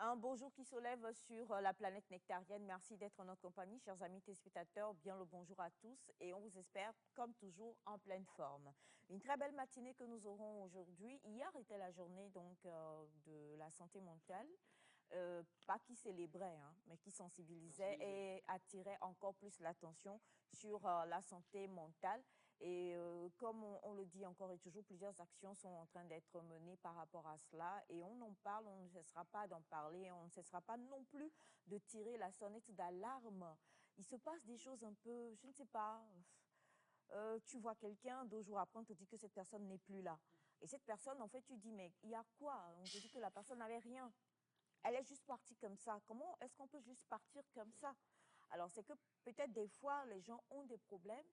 Un beau jour qui se lève sur la planète nectarienne. Merci d'être en notre compagnie, chers amis téléspectateurs. Bien le bonjour à tous et on vous espère, comme toujours, en pleine forme. Une très belle matinée que nous aurons aujourd'hui. Hier était la journée donc, de la santé mentale. Pas qui célébrait, hein, mais qui sensibilisait et attirait encore plus l'attention sur la santé mentale. Et comme on le dit encore et toujours, plusieurs actions sont en train d'être menées par rapport à cela. Et on en parle, on ne cessera pas d'en parler, on ne cessera pas non plus de tirer la sonnette d'alarme. Il se passe des choses un peu, je ne sais pas, tu vois quelqu'un, 2 jours après, on te dit que cette personne n'est plus là. Et cette personne, en fait, tu dis, mais il y a quoi? On te dit que la personne n'avait rien. Elle est juste partie comme ça. Comment est-ce qu'on peut juste partir comme ça? Alors, c'est que peut-être des fois, les gens ont des problèmes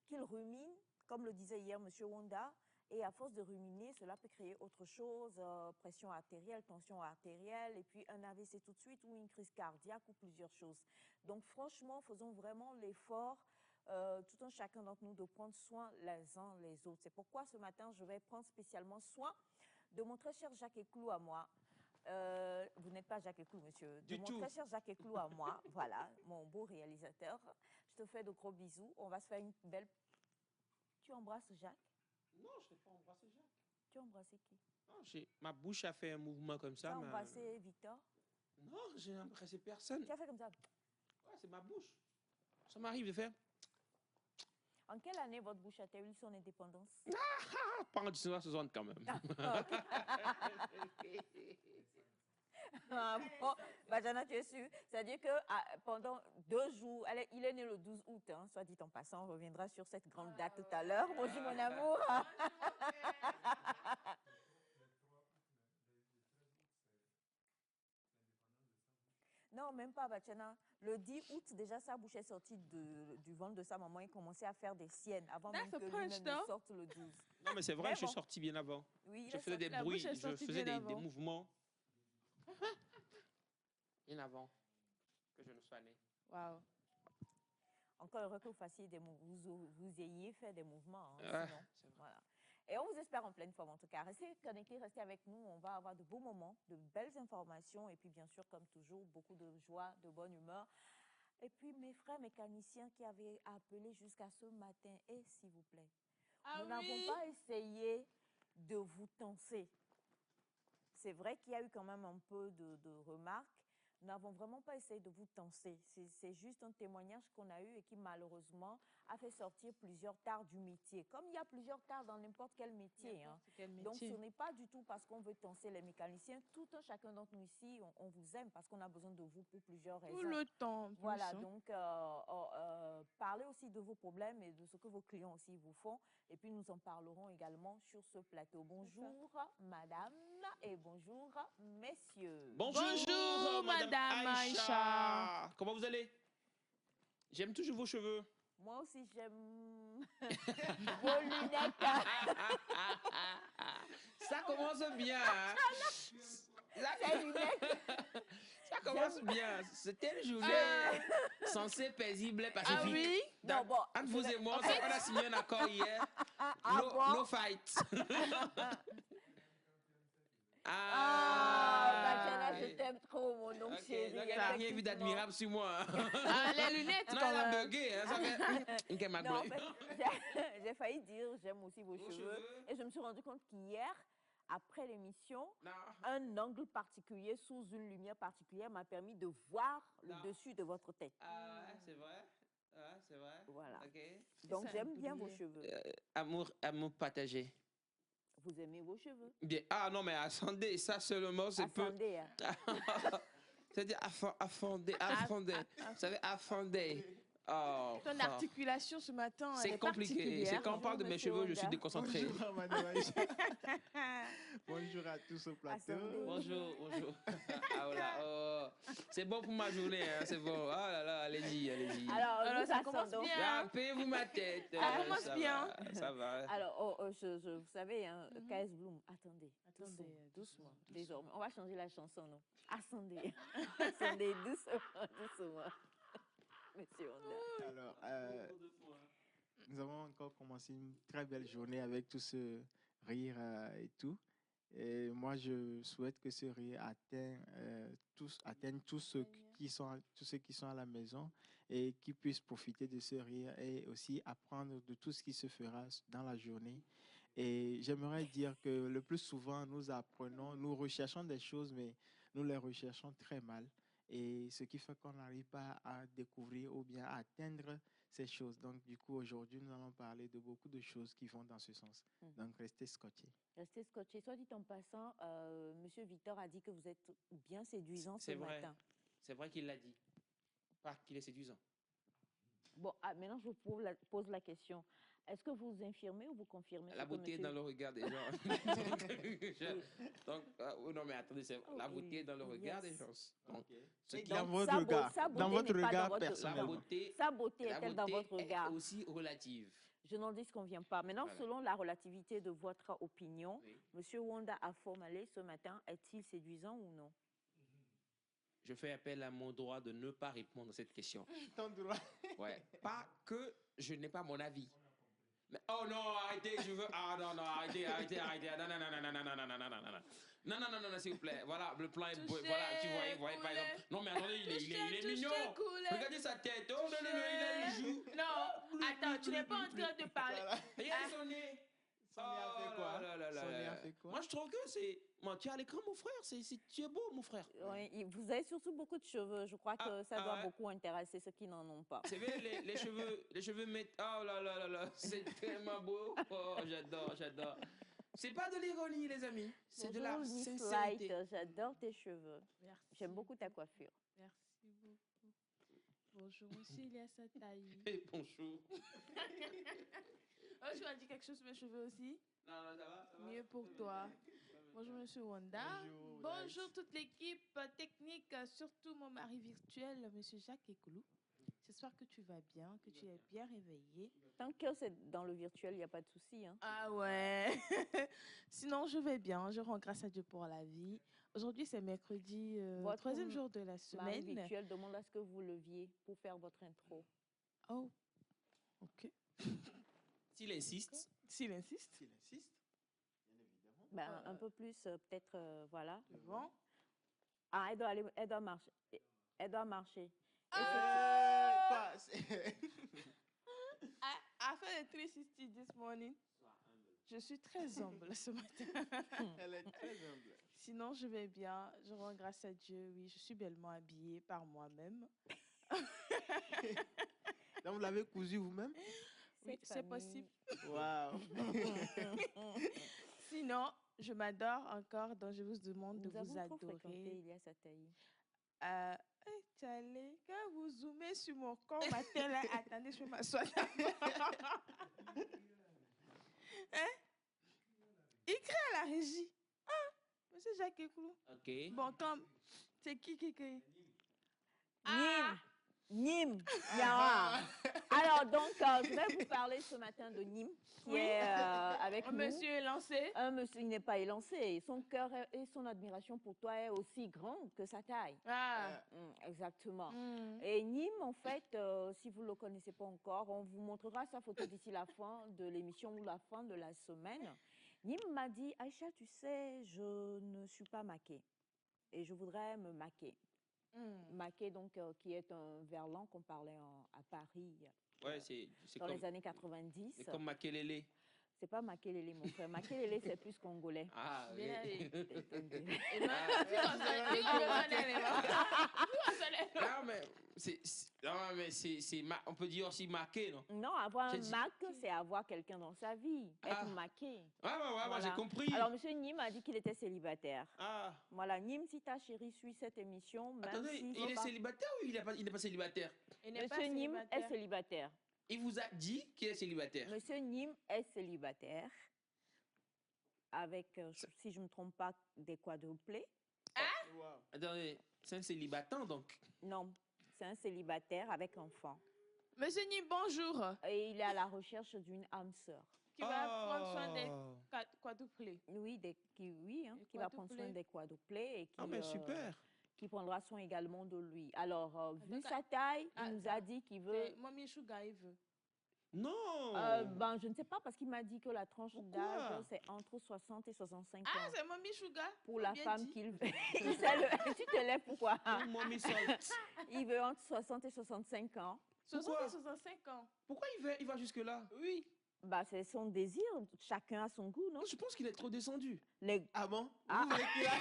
qu'ils ruminent, comme le disait hier M. Wanda, et à force de ruminer, cela peut créer autre chose, pression artérielle, tension artérielle, et puis un AVC tout de suite, ou une crise cardiaque, ou plusieurs choses. Donc, franchement, faisons vraiment l'effort, tout un chacun d'entre nous, de prendre soin les uns les autres. C'est pourquoi ce matin, je vais prendre spécialement soin de mon très cher Jacques Eclou à moi. Vous n'êtes pas Jacques Eclou, monsieur. De mon très cher Jacques Eclou à moi, voilà, mon beau réalisateur. Je te fais de gros bisous. On va se faire une belle... Tu embrasses Jacques? Non, je n'ai pas embrassé Jacques. Tu as embrassé qui? Non, ma bouche a fait un mouvement comme ça. Tu as embrassé Victor? Non, j'ai embrassé personne. Tu as fait comme ça? Ouais, c'est ma bouche. Ça m'arrive de faire. En quelle année votre bouche a-t-elle eu son indépendance? Pas en 1960 quand même. Ah, bon, Bajana, tu es sûr? C'est-à-dire que pendant 2 jours, il est né le 12 août, hein, soit dit en passant, on reviendra sur cette grande date tout à l'heure. Bonjour mon amour. Non, même pas, Bachana. Le 10 août, déjà, sa bouche est sortie du ventre de sa maman et commençait à faire des siennes avant même que lui-même ne sorte le 12. Non, mais c'est vrai, je suis sorti bien avant. Oui, je faisais des bruits, je faisais des mouvements. Bien avant que je ne sois né. Waouh. Encore heureux que vous ayez fait des mouvements. Hein, sinon, voilà. Et on vous espère en pleine forme en tout cas. Restez connectés, restez avec nous. On va avoir de beaux moments, de belles informations et puis bien sûr, comme toujours, beaucoup de joie, de bonne humeur. Et puis mes frères mécaniciens qui avaient appelé jusqu'à ce matin, et s'il vous plaît, nous n'avons pas essayé de vous tenser. C'est vrai qu'il y a eu quand même un peu de remarques. Nous n'avons vraiment pas essayé de vous tenser. C'est juste un témoignage qu'on a eu et qui malheureusement a fait sortir plusieurs tares du métier. Comme il y a plusieurs tares dans n'importe quel métier. Hein. Donc ce n'est pas du tout parce qu'on veut tenser les mécaniciens. Tout un chacun d'entre nous ici, on vous aime parce qu'on a besoin de vous pour plusieurs raisons. Tout le temps. Voilà, donc parlez aussi de vos problèmes et de ce que vos clients aussi vous font. Et puis nous en parlerons également sur ce plateau. Bonjour madame et bonjour messieurs. Bonjour madame Aïcha. Comment vous allez? J'aime toujours vos cheveux. Moi aussi j'aime vos lunettes. Ça commence bien. Hein? Ces lunettes. Ça commence bien. C'était une journée censée paisible et pacifique. Ah oui? Non, bon, entre vous et moi, on a signé un accord hier. No fight. Bachana, je t'aime trop, mon oncle chéri. Donc, elle n'a rien vu d'admirable sur moi. Les lunettes, non, elle a bugué. Hein, ça fait... Non, en fait, j'ai failli dire j'aime aussi vos cheveux. Et je me suis rendu compte qu'hier, après l'émission, un angle particulier sous une lumière particulière m'a permis de voir le dessus de votre tête. C'est vrai. C'est vrai. Voilà. Okay. Donc j'aime bien vos cheveux. Amour partagé. Vous aimez vos cheveux? Bien. Ah non, mais attendez, ça seulement, c'est peu. Attendez. C'est-à-dire affondé. Vous savez, affondé. Oh, ton articulation ce matin, c'est compliqué. C'est quand on parle de mes cheveux, je suis déconcentré. Bonjour, madame Aïcha. Bonjour à tous au plateau. Bonjour. Ah, voilà. C'est bon pour ma journée, hein, c'est bon. Ah là là, allez-y. Alors ça commence bien. Payez-vous ma tête. Ça commence bien. Ça va. Alors, vous savez, hein, KS Bloom, attendez, doucement. Désormais, on va changer la chanson, non? Attendez, doucement. Monsieur Honda. Alors, nous avons encore commencé une très belle journée avec tout ce rire et tout. Et moi, je souhaite que ce rire atteigne tous ceux qui sont à la maison et qui puissent profiter de ce rire et aussi apprendre de tout ce qui se fera dans la journée. Et j'aimerais dire que le plus souvent, nous recherchons des choses, mais nous les recherchons très mal. Et ce qui fait qu'on n'arrive pas à découvrir ou bien à atteindre ces choses. Donc, du coup, aujourd'hui, nous allons parler de beaucoup de choses qui vont dans ce sens. Donc, restez scotchés. Restez scotché. Soit dit en passant, Monsieur Victor a dit que vous êtes bien séduisant ce matin. C'est vrai qu'il l'a dit. Pas qu'il est séduisant. Bon, maintenant, je vous pose la question. Est-ce que vous infirmez ou vous confirmez La beauté est dans le regard des gens. Donc, non, mais attendez, la beauté est dans le regard des gens. Donc, dans votre regard. Dans votre regard personnel. Sa beauté est-elle dans votre regard? Est aussi relative. Je n'en dis qu'on ne vient pas. Maintenant, selon la relativité de votre opinion, Monsieur Wanda Afomale, ce matin, est-il séduisant ou non? Je fais appel à mon droit de ne pas répondre à cette question. Ton droit. Ouais. Pas que je n'ai pas mon avis. Mais, oh non, arrêtez, je veux. Ah non, non, arrêtez. Non, non, s'il vous plaît. Voilà, le plan est beau. Voilà, tu vois, par exemple. Non, mais attendez, il est mignon. Regardez sa tête. Oh non, il a les joues. Non, attends, tu n'es pas en train de parler. Regarde son nez. Sonia a fait quoi? Sonia a fait quoi? Moi, je trouve que c'est... tu as l'écran, mon frère. Tu es beau, mon frère. Oui, vous avez surtout beaucoup de cheveux. Je crois que ça doit beaucoup intéresser ceux qui n'en ont pas. C'est vrai, les cheveux mettent... Oh là. C'est tellement beau. Oh, j'adore. C'est pas de l'ironie, les amis. C'est de la sincérité. J'adore tes cheveux. Merci. J'aime beaucoup ta coiffure. Merci beaucoup. Bonjour aussi, Elias Ataï. Et bonjour. Oh, tu as dit quelque chose sur mes cheveux aussi? Non, ça va. Mieux pour toi. Bonjour, Monsieur Wanda. Bonjour toute l'équipe technique, surtout mon mari virtuel, Monsieur Jacques Ekoulou. J'espère que tu vas bien, que tu es bien réveillé. Tant que c'est dans le virtuel, il n'y a pas de souci. Hein. Ah ouais. Sinon, je vais bien. Je rends grâce à Dieu pour la vie. Aujourd'hui, c'est mercredi, troisième jour de la Mari semaine. virtuel demande à ce que vous leviez pour faire votre intro. Oh, ok. S'il insiste. S'il insiste. S'il insiste, bien évidemment. Ben, un peu plus, peut-être, voilà. Devant. Ah, elle doit marcher. Elle doit marcher. Quoi? After the 360 this morning, je suis très humble ce matin. Elle est très humble. Sinon, je vais bien. Je rends grâce à Dieu. Oui, je suis bellement habillée par moi-même. Donc, vous l'avez cousu vous-même? Oui, c'est possible. Waouh. Sinon, je m'adore encore, donc je vous demande de Nous vous avons trop fréquenté adorer. Elias Ataï. Tchalé, quand vous zoomez sur mon corps matin, là, attendez, je vais m'asseoir d'abord. Hein? Il crée à la régie. Ah, Monsieur Jacques Ekoulou. OK. Bon, comme, c'est qui crée? Nîmes. Yara. Alors, donc, je vais vous parler ce matin de Nîmes, qui est avec Un nous. monsieur est lancé. Un monsieur, il n'est pas élancé. Son cœur et son admiration pour toi est aussi grande que sa taille. Ah. Exactement. Mm. Et Nîmes, en fait, si vous ne le connaissez pas encore, on vous montrera sa photo d'ici la fin de l'émission ou la fin de la semaine. Nîmes m'a dit, Aïcha, tu sais, je ne suis pas maquée et je voudrais me maquer. Maquet, donc, qui est un verlan qu'on parlait à Paris Ouais, c'est dans comme, les années 90. c'est comme Makelele. C'est pas Makelele, mon frère. Makelele, c'est plus congolais. Ah, oui. Bien allé. Et Non, mais on peut dire aussi marqué, non? non, avoir un J'ai dit- Mac, c'est avoir quelqu'un dans sa vie, être maqué. Ouais, Voilà. j'ai compris. Alors, monsieur Nîmes a dit qu'il était célibataire. Ah, Voilà, Nîmes, si ta chérie suit cette émission, même attendez, s'il il faut est pas- célibataire ou il n'est pas célibataire? Il n'est pas Monsieur Nîmes est célibataire. célibataire. Il vous a dit qu'il est célibataire. Monsieur Nîmes est célibataire avec, si je ne me trompe pas, des quadruplés. Wow. Attendez, c'est un célibatant, donc. Non, c'est un célibataire avec enfant. Monsieur Nîmes, bonjour. Et il est à la recherche d'une âme sœur. Qui va prendre soin des quadruplés. Oui, qui Les va prendre soin quadruplés. des quadruplés et qui, Ah, mais super. qui prendra soin également de lui. Alors, vu Donc, sa taille, ah, il nous a dit qu'il veut... Moi, Michouga, il veut. Non. Ben, je ne sais pas parce qu'il m'a dit que la tranche d'âge, c'est entre 60 et 65 ans. Ah, c'est Mommy Sugar. Pour la femme qu'il veut. Tu te lèves pourquoi? Mommy Salt. Il veut entre 60 et 65 ans. 60 et 65 ans. Pourquoi il va jusque-là? Oui. Bah, c'est son désir. Chacun a son goût, non? Je pense qu'il est trop descendu. Ah bon? Ah. Vous voulez qu'il aille...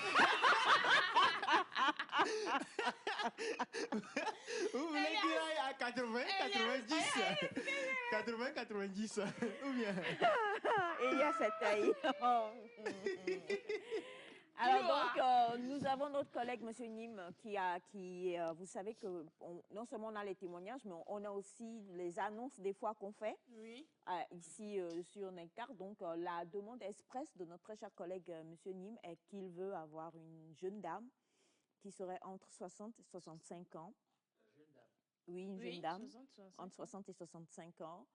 Vous voulez qu'il aille à 80, 90? 80, 90. Ou bien? Et il y a cette taille. Alors donc, nous avons notre collègue, M. Nîmes, vous savez que non seulement on a les témoignages, mais on a aussi les annonces des fois qu'on fait ici sur Nectar. Donc, la demande express de notre très cher collègue, M. Nîmes, est qu'il veut avoir une jeune dame qui serait entre 60 et 65 ans. Oui, une jeune dame, entre 60 et 65 ans,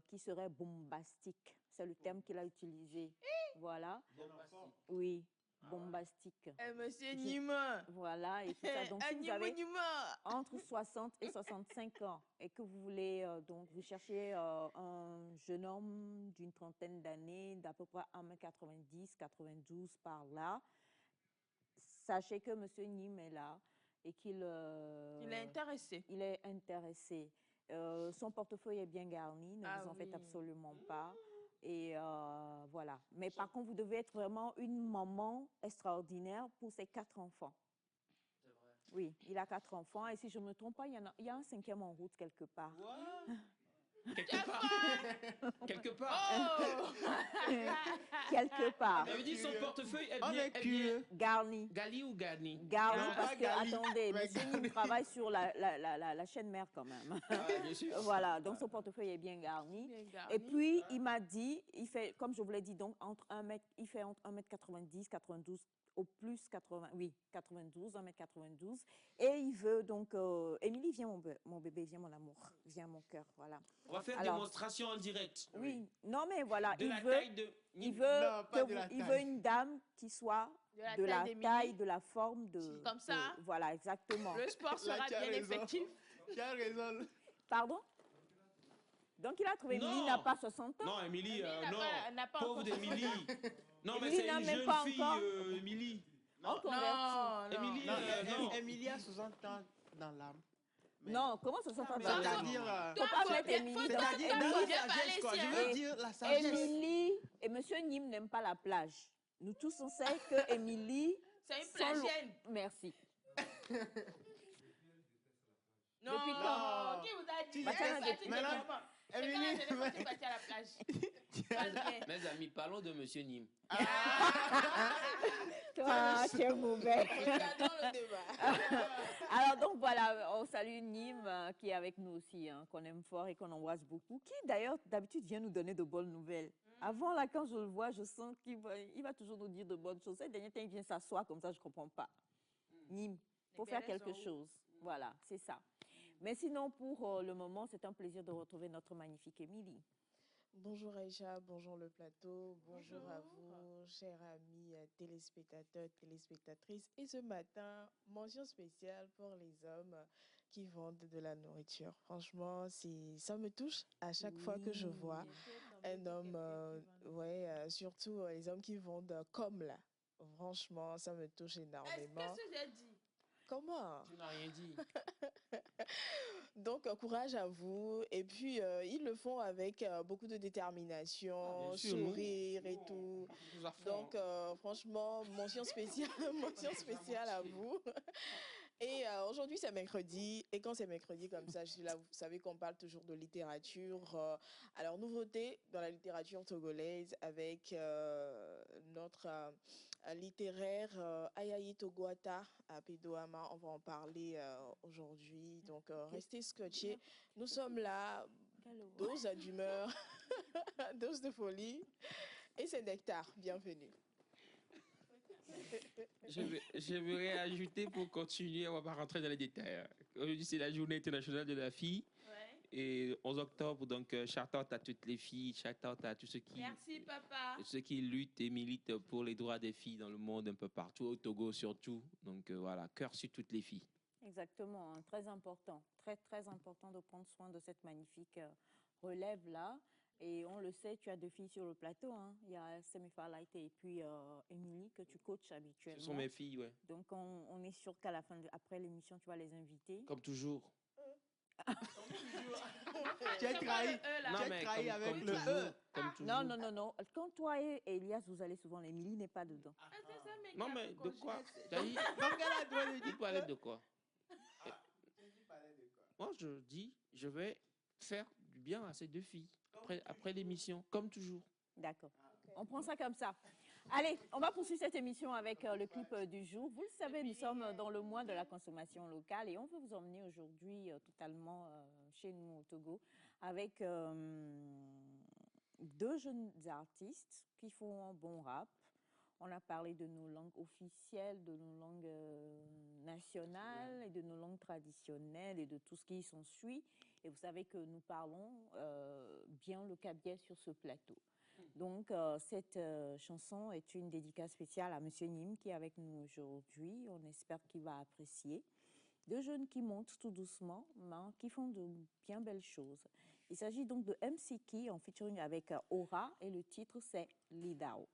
qui serait bombastique. C'est le terme qu'il a utilisé. Voilà. Oui, bombastique. Monsieur Nîmes. Voilà, et tout ça. Donc, si vous avez entre 60 et 65 ans et que vous voulez, donc, vous cherchez un jeune homme d'une trentaine d'années, d'à peu près 1m90, 92 par là, sachez que Monsieur Nîmes est là et qu'il il est intéressé. Il est intéressé. Son portefeuille est bien garni, ne vous en faites absolument pas. Et voilà. Mais par contre, vous devez être vraiment une maman extraordinaire pour ses 4 enfants. C'est vrai. Oui, il a 4 enfants. Et si je ne me trompe pas, il y a un 5e en route quelque part. Quelque part. Quelque part. Oh. Quelque part. Ça veut dire son portefeuille est bien garni. Gali ou garni? Garni, parce que, attendez, monsieur Nîmes travaille sur la chaîne mère quand même. Bien sûr. Voilà, donc son portefeuille est bien garni. Et puis, il m'a dit, il fait, comme je vous l'ai dit, donc, il fait entre 1m90, 92, au plus 92, 1m92. Et il veut donc, Émilie, viens mon bébé, viens mon amour, viens mon cœur, voilà. On va faire une démonstration en direct. Oui, non mais voilà, il veut une dame qui soit de la taille, de la forme de... Comme ça. Voilà, exactement. Le sport sera bien effectif. Tu as raison. Pardon? Donc il a trouvé, Émilie n'a pas 60 ans. Non, Émilie, non. N'a pas Pauvre d'Émilie. Non, mais Émilie c'est n'a une même jeune pas fille, encore. Émilie. Non, Émilie, non. Émilie a 60 ans dans l'âme. Non, comment 60 ans dans l'âme? C'est-à-dire... Faut pas mettre Émilie dans... C'est-à-dire dans la sagesse, quoi. Je veux dire la sagesse. Émilie et Monsieur Nîmes n'aiment pas la plage. Nous tous, on sait que Émilie... C'est une plagienne. Merci. Non, depuis quand? Qui vous a dit? Émilie, je n'ai pas à la plage. Mes amis, parlons de Monsieur Nîmes. Toi, tu es mauvais. Regardons le débat. Alors donc voilà, on salue Nîmes qui est avec nous aussi, hein, qu'on aime fort et qu'on embrasse beaucoup, qui d'ailleurs d'habitude vient nous donner de bonnes nouvelles. Avant là, quand je le vois, je sens qu'il va toujours nous dire de bonnes choses. Ces derniers temps, il vient s'asseoir comme ça, je ne comprends pas. Nîmes, il faut faire quelque chose. Voilà, c'est ça. Mais sinon, pour le moment, c'est un plaisir de retrouver notre magnifique Émilie. Bonjour Aïcha, bonjour le plateau, bonjour à vous, chers amis téléspectateurs, téléspectatrices. Et ce matin, mention spéciale pour les hommes qui vendent de la nourriture. Franchement, ça me touche à chaque fois que je vois un homme, surtout les hommes qui vendent comme là. Franchement, ça me touche énormément. Qu'est-ce que j'ai dit? Comment? Tu n'as rien dit. Donc, courage à vous. Et puis, ils le font avec beaucoup de détermination, sourire et tout. Donc, franchement, mention spéciale à vous. Et aujourd'hui, c'est mercredi. Et quand c'est mercredi comme ça, je suis là, vous savez qu'on parle toujours de littérature. Alors, nouveauté dans la littérature togolaise avec notre littéraire Ayayi Togoata à Pédoama. On va en parler aujourd'hui. Donc, restez scotchés. Nous sommes là, dose d'humeur, dose de folie. Et c'est Nectar. Bienvenue. Je vais ajouter pour continuer, on va pas rentrer dans les détails. Aujourd'hui, c'est la journée internationale de la fille. Et 11 octobre, donc shout-out à toutes les filles, shout-out à tous ceux qui... Merci, papa. Ceux qui luttent et militent pour les droits des filles dans le monde, un peu partout, au Togo surtout. Donc voilà, cœur sur toutes les filles. Exactement, hein, très important. Très, très important de prendre soin de cette magnifique relève là. Et on le sait, tu as 2 filles sur le plateau. Hein. Il y a Semifa Light et puis Émilie que tu coaches habituellement. Ce sont mes filles, ouais. Donc, on est sûr qu'à la fin, après l'émission, tu vas les inviter. Comme toujours. Tu as trahi. Non, tu as mais trahi avec comme le toujours, E. comme toujours. Non. Quand toi et Elias, vous allez souvent, Émilie n'est pas dedans. Non, mais de quoi? Donc, elle a droit de dire. Vous parlez de quoi? Tu parlais de quoi? Moi, je dis, je vais faire du bien à ces 2 filles après l'émission, comme toujours. D'accord. On prend ça comme ça. Allez, on va poursuivre cette émission avec le clip du jour. Vous le savez, nous sommes dans le mois de la consommation locale et on veut vous emmener aujourd'hui totalement chez nous au Togo avec 2 jeunes artistes qui font un bon rap. On a parlé de nos langues officielles, de nos langues nationales et de nos langues traditionnelles et de tout ce qui s'ensuit. Et vous savez que nous parlons bien le kabyle sur ce plateau. Donc, cette chanson est une dédicace spéciale à Monsieur Nim qui est avec nous aujourd'hui. On espère qu'il va apprécier. 2 jeunes qui montent tout doucement, mais qui font de bien belles choses. Il s'agit donc de MCK en featuring avec Aura et le titre c'est Lidao.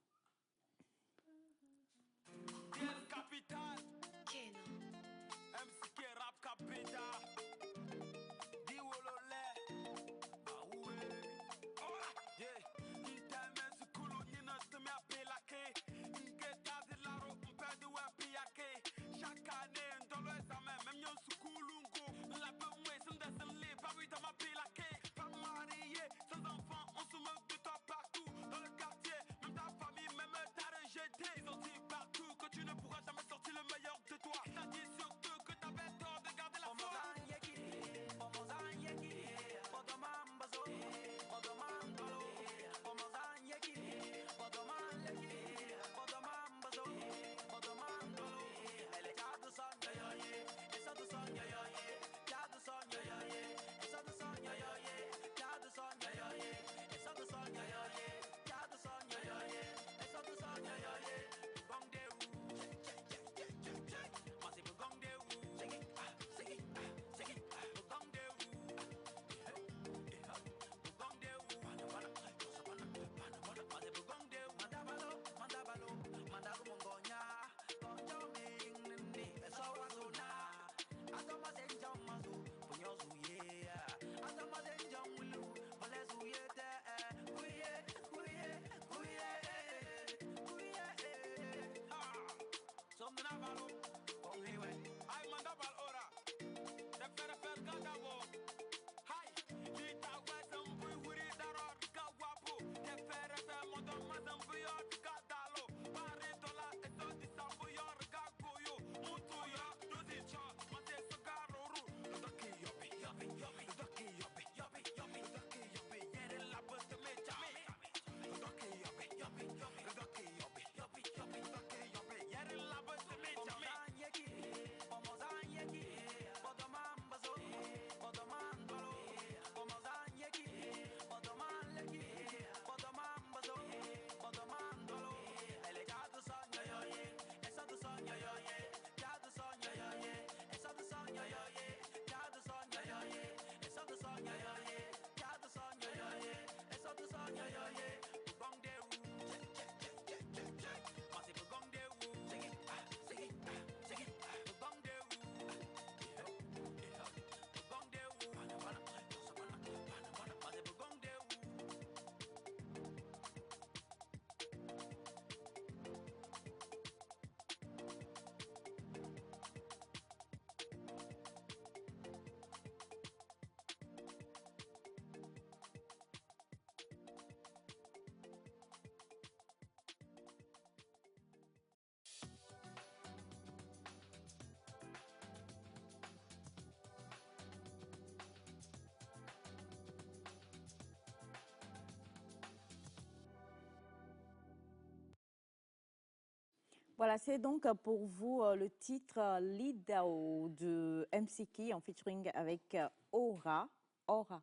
Voilà, c'est donc pour vous le titre Lidao de MCK en featuring avec Aura, Aura,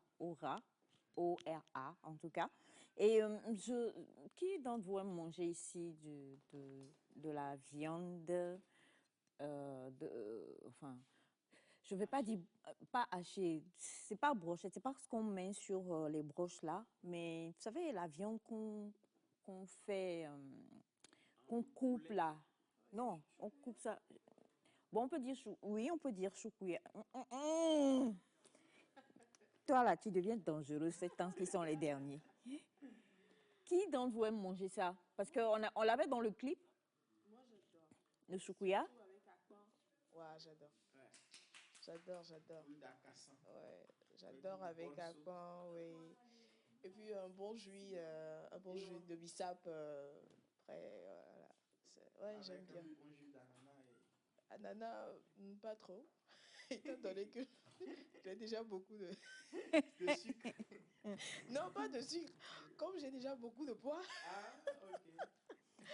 O-R-A en tout cas. Et qui d'entre vous aime manger ici de la viande enfin, je ne vais pas dire, pas haché, c'est pas brochette, c'est pas ce qu'on met sur les broches là, mais vous savez, la viande qu'on fait, qu'on coupe là. Non, on coupe ça. Bon, on peut dire oui, on peut dire choukouya. Toi là, tu deviens dangereux ces temps qui sont les derniers. Qui d'entre vous aime manger ça? Parce on l'avait dans le clip. Moi, j'adore. Le choukouya. Avec akpan. Ouais, j'adore. J'adore. Ouais, j'adore avec akpan, oui. Et puis un bon jus de bissap prêt, voilà. Ouais, j'aime bien. Un bon jus d'ananas, pas trop. Étant donné que j'ai déjà beaucoup de sucre. Non, pas de sucre. Comme j'ai déjà beaucoup de poids. Ah, ok.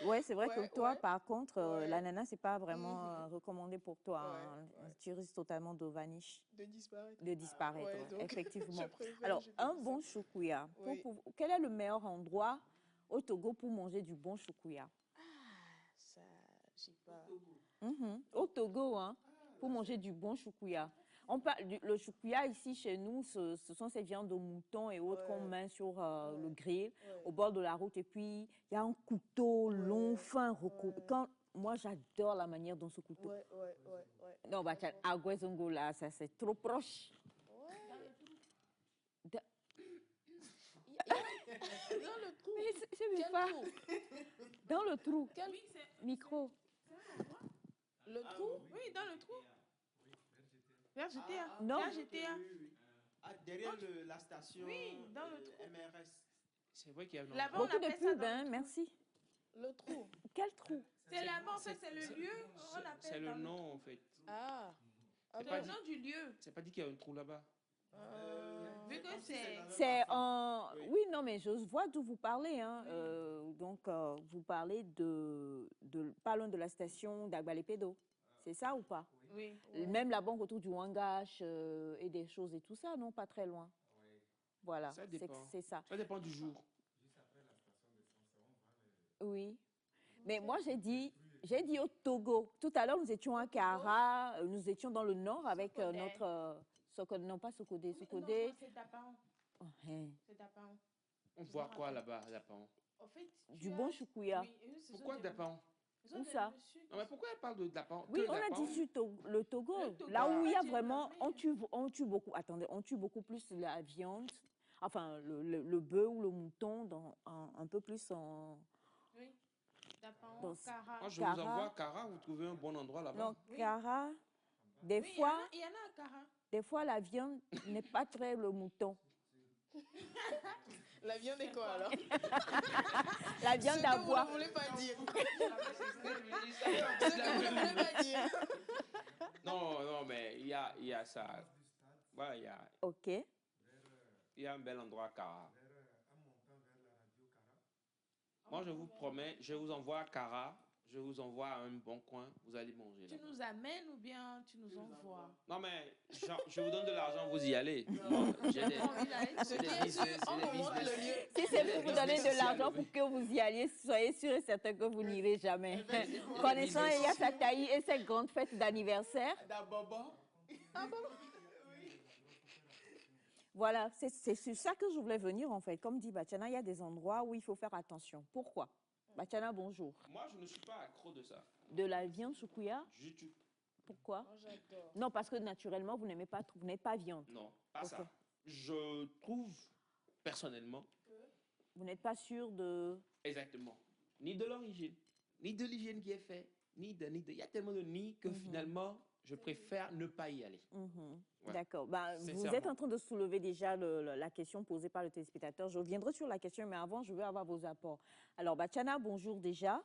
Ouais, c'est vrai que toi, par contre, l'ananas, c'est pas vraiment recommandé pour toi. Tu risques totalement de vanish. De disparaître. De disparaître, Donc, effectivement. Alors, un bon choukouya. Quel est le meilleur endroit au Togo pour manger du bon choukouya? Ça, je sais pas. Au Togo, hein, pour manger du bon choukouya. Le choukouya ici chez nous, ce sont ces viandes de mouton et autres qu'on met sur le grill, au bord de la route. Et puis, il y a un couteau long, fin, recoupé. Moi, j'adore la manière dont ce couteau. Non, bah, à Guezongo, là, ça c'est trop proche. Dans le trou. Quel trou? Dans le trou. Quel micro? Le trou? Oui, dans le trou. Vers GTA. Non. Vers GTA. Derrière la station dans le trou. MRS. C'est vrai qu'il y a là-bas, beaucoup de pubs, hein, merci. Le trou. Quel trou? C'est là-bas, en fait, c'est le lieu. C'est le nom, en fait. Ah. C'est le nom du lieu. C'est pas dit qu'il y a un trou là-bas. Vu que c'est en... Oui, non, mais je vois d'où vous parlez. Hein. Donc, vous parlez pas loin de la station d'Agbalepédo. C'est ça ou pas? Oui. Même la banque autour du Wangash et des choses et tout ça, non? Pas très loin. Voilà, c'est ça. Ça dépend du jour. Oui. Mais moi, j'ai dit au Togo. Tout à l'heure, nous étions à Kara, nous étions dans le nord avec notre... non, pas Sokodé. Sokodé. Non, c'est Dapaon. C'est Dapaon. On voit quoi là-bas, Dapaon? En fait, du bon choukouya. Oui, pourquoi Dapaon? Où ça? Non, mais pourquoi elle parle de Dapaon? Oui, on a dit le Togo. Là où il y a vraiment... On tue beaucoup. Attendez, on tue beaucoup plus la viande. Enfin, le bœuf ou le mouton, un peu plus en... Oui. Dapaon, Kara. Moi, je vous envoie à Kara, vous trouvez un bon endroit là-bas. Non, Kara, des fois... Il y en a à Kara. Des fois, la viande n'est pas très le mouton. La viande est quoi alors? La viande d'abois. Vous ne voulez pas dire. Ce que vous ne voulez pas dire. Non, mais il y a ça. Voilà, il y a... OK. Il y a un bel endroit à Kara. Moi, je vous promets, je vous envoie à Kara, je vous envoie à un bon coin, vous allez manger. Tu nous amènes ou bien tu nous envoies? Non, mais je vous donne de l'argent, vous y allez. Si c'est pour vous donner de l'argent pour que vous y alliez, soyez sûr et certain que vous n'irez jamais. Connaissant Eya Sataï et ses grandes fêtes d'anniversaire. Voilà, c'est sur ça que je voulais venir en fait. Comme dit Batiana, il y a des endroits où il faut faire attention. Pourquoi? Batiana, bonjour. Moi, je ne suis pas accro de ça. De la viande choukouya? Du tout. Pourquoi? Moi, j'adore. Non, parce que naturellement, vous n'aimez pas, vous n'êtes pas viande. Non, pas ça. Je trouve, personnellement... Vous n'êtes pas sûr de... Exactement. Ni de l'origine, ni de l'hygiène qui est faite, ni de... Il y a tellement de ni que finalement, je préfère ne pas y aller. Ouais. D'accord. Bah, vous êtes en train de soulever déjà la question posée par le téléspectateur. Je reviendrai sur la question, mais avant, je veux avoir vos apports. Alors, Batiana, bonjour déjà.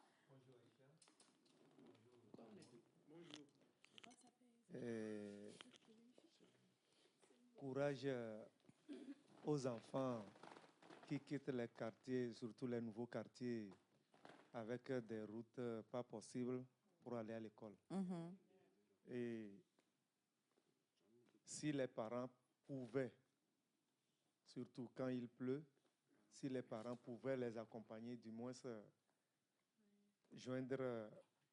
Courage aux enfants qui quittent les quartiers, surtout les nouveaux quartiers, avec des routes pas possibles pour aller à l'école. Et si les parents pouvaient, surtout quand il pleut, si les parents pouvaient les accompagner, du moins joindre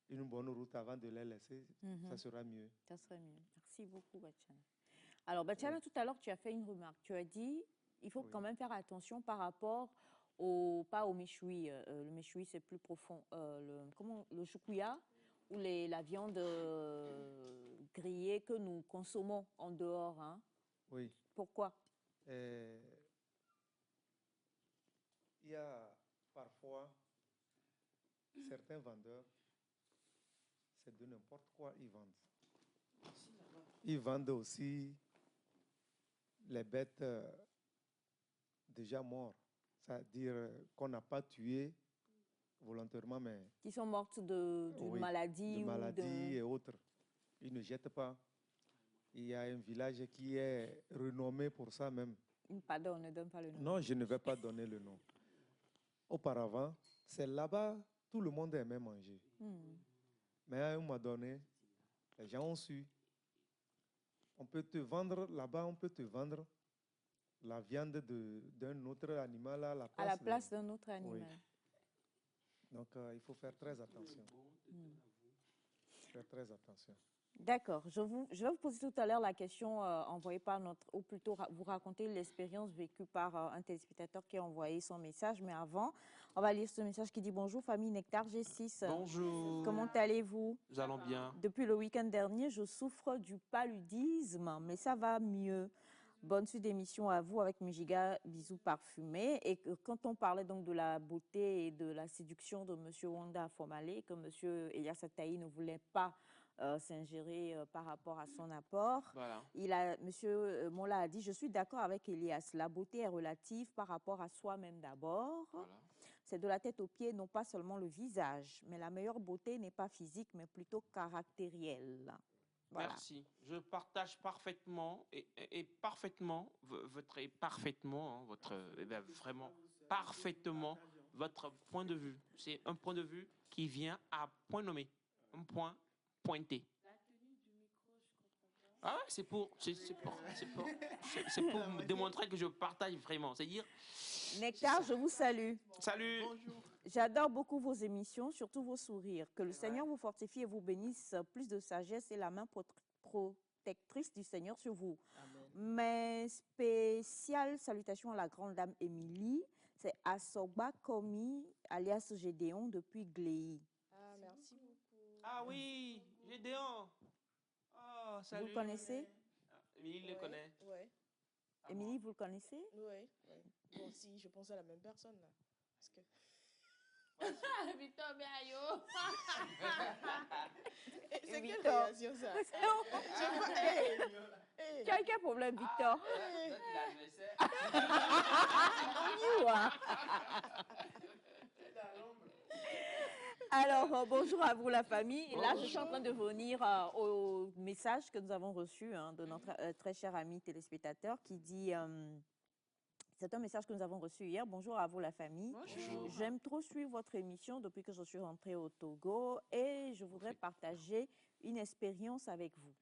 une bonne route avant de les laisser, ça sera mieux. Ça serait mieux. Merci beaucoup, Bachana. Alors, Bachana, tout à l'heure, tu as fait une remarque. Tu as dit il faut quand même faire attention par rapport pas au méchoui. Le méchoui, c'est plus profond. Le choukouya ou la viande grillée que nous consommons en dehors. Hein. Oui. Pourquoi? Il y a parfois certains vendeurs, c'est de n'importe quoi ils vendent. Ils vendent aussi les bêtes déjà mortes, c'est-à-dire qu'on n'a pas tué volontairement, mais... Qui sont mortes d'une maladie. De maladie et autres. Ils ne jettent pas. Il y a un village qui est renommé pour ça même. Pardon, ne donne pas le nom. Non, je ne vais pas donner le nom. Auparavant, c'est là-bas, tout le monde aimait manger. Mais à un moment donné, les gens ont su. On peut te vendre, là-bas, on peut te vendre la viande d'un autre animal à la place d'un autre animal. Oui. Donc, il faut faire très attention. Faire très attention. D'accord. Je vais vous poser tout à l'heure la question envoyée par ou plutôt vous raconter l'expérience vécue par un téléspectateur qui a envoyé son message. Mais avant, on va lire ce message qui dit « Bonjour, famille Nectar G6. Bonjour. Comment allez-vous? Nous allons bien. Depuis le week-end dernier, je souffre du paludisme, mais ça va mieux. Bonne suite d'émission à vous avec Mujiga, bisous parfumés. » Et quand on parlait donc de la beauté et de la séduction de M. Wanda Afomale, que M. Elias Ataï ne voulait pas s'ingérer par rapport à son apport. Voilà. Monsieur Mola a dit, je suis d'accord avec Elias, la beauté est relative par rapport à soi-même d'abord. Voilà. C'est de la tête aux pieds, non pas seulement le visage. Mais la meilleure beauté n'est pas physique, mais plutôt caractérielle. Voilà. Merci. Je partage parfaitement votre point de vue. C'est un point de vue qui vient à point nommé, un point pointé. La tenue du micro, je comprends pas. Ah, c'est pour démontrer que je partage vraiment. C'est-à-dire... Nectar, je vous salue. Salut. Bonjour. J'adore beaucoup vos émissions, surtout vos sourires. Que le Seigneur vous fortifie et vous bénisse plus de sagesse et la main protectrice du Seigneur sur vous. Amen. Mes spéciales salutations à la grande dame Émilie. C'est Asoba Komi, alias Gédéon, depuis Gléy. Ah, merci beaucoup. Ah oui, Gédéon. Oh, salut. Vous le connaissez? Émilie le connaît. Oui. Émilie, vous le connaissez? Oui. Bon, si, je pense à la même personne, là. Parce que... Victor Béayo. C'est quelle réaction, ça? Tu as quel problème, Victor? Alors, bonjour à vous la famille. Et là, je suis en train de venir au message que nous avons reçu de notre très cher ami téléspectateur qui dit... c'est un message que nous avons reçu hier. Bonjour à vous la famille. J'aime trop suivre votre émission depuis que je suis rentrée au Togo et je voudrais partager une expérience avec vous.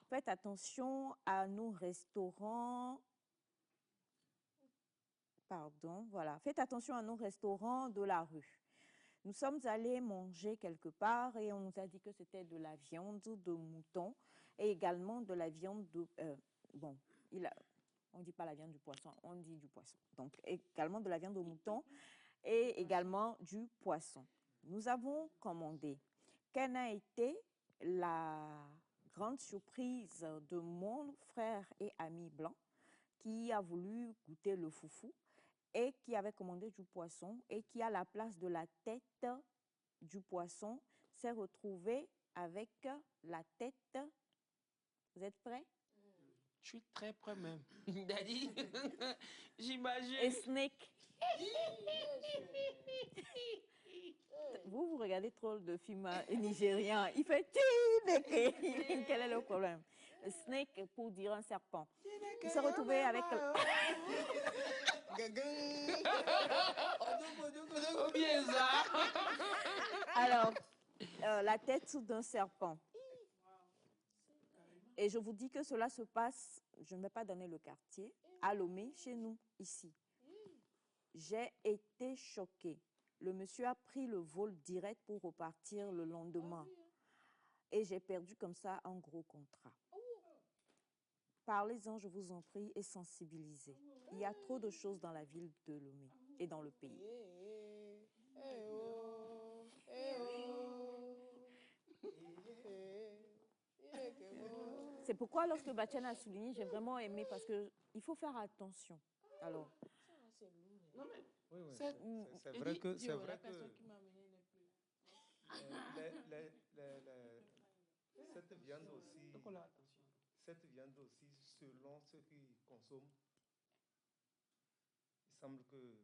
Faites attention à nos restaurants. Pardon, voilà. Faites attention à nos restaurants de la rue. Nous sommes allés manger quelque part et on nous a dit que c'était de la viande de mouton et également de la viande de... on ne dit pas la viande du poisson, on dit du poisson. Donc, également de la viande de mouton et également du poisson. Nous avons commandé. Quelle a été la grande surprise de mon frère et ami blanc qui a voulu goûter le foufou et qui avait commandé du poisson et qui, à la place de la tête du poisson, s'est retrouvé avec la tête. Vous êtes prêts? Je suis très près même. Daddy, j'imagine. Et snake. Vous regardez trop de films nigériens. Il fait Tineke. Quel est le problème? Snake pour dire un serpent. Il s'est retrouvé avec... Alors, la tête d'un serpent. Et je vous dis que cela se passe, je ne vais pas donner le quartier, à Lomé, chez nous, ici. J'ai été choquée. le monsieur a pris le vol direct pour repartir le lendemain. Et j'ai perdu comme ça un gros contrat. Parlez-en, je vous en prie, et sensibilisez. Il y a trop de choses dans la ville de Lomé et dans le pays. C'est pourquoi lorsque Batiana a souligné, j'ai vraiment aimé parce qu'il faut faire attention. Alors, non mais c'est vrai que cette viande aussi, selon ceux qui consomment, il semble que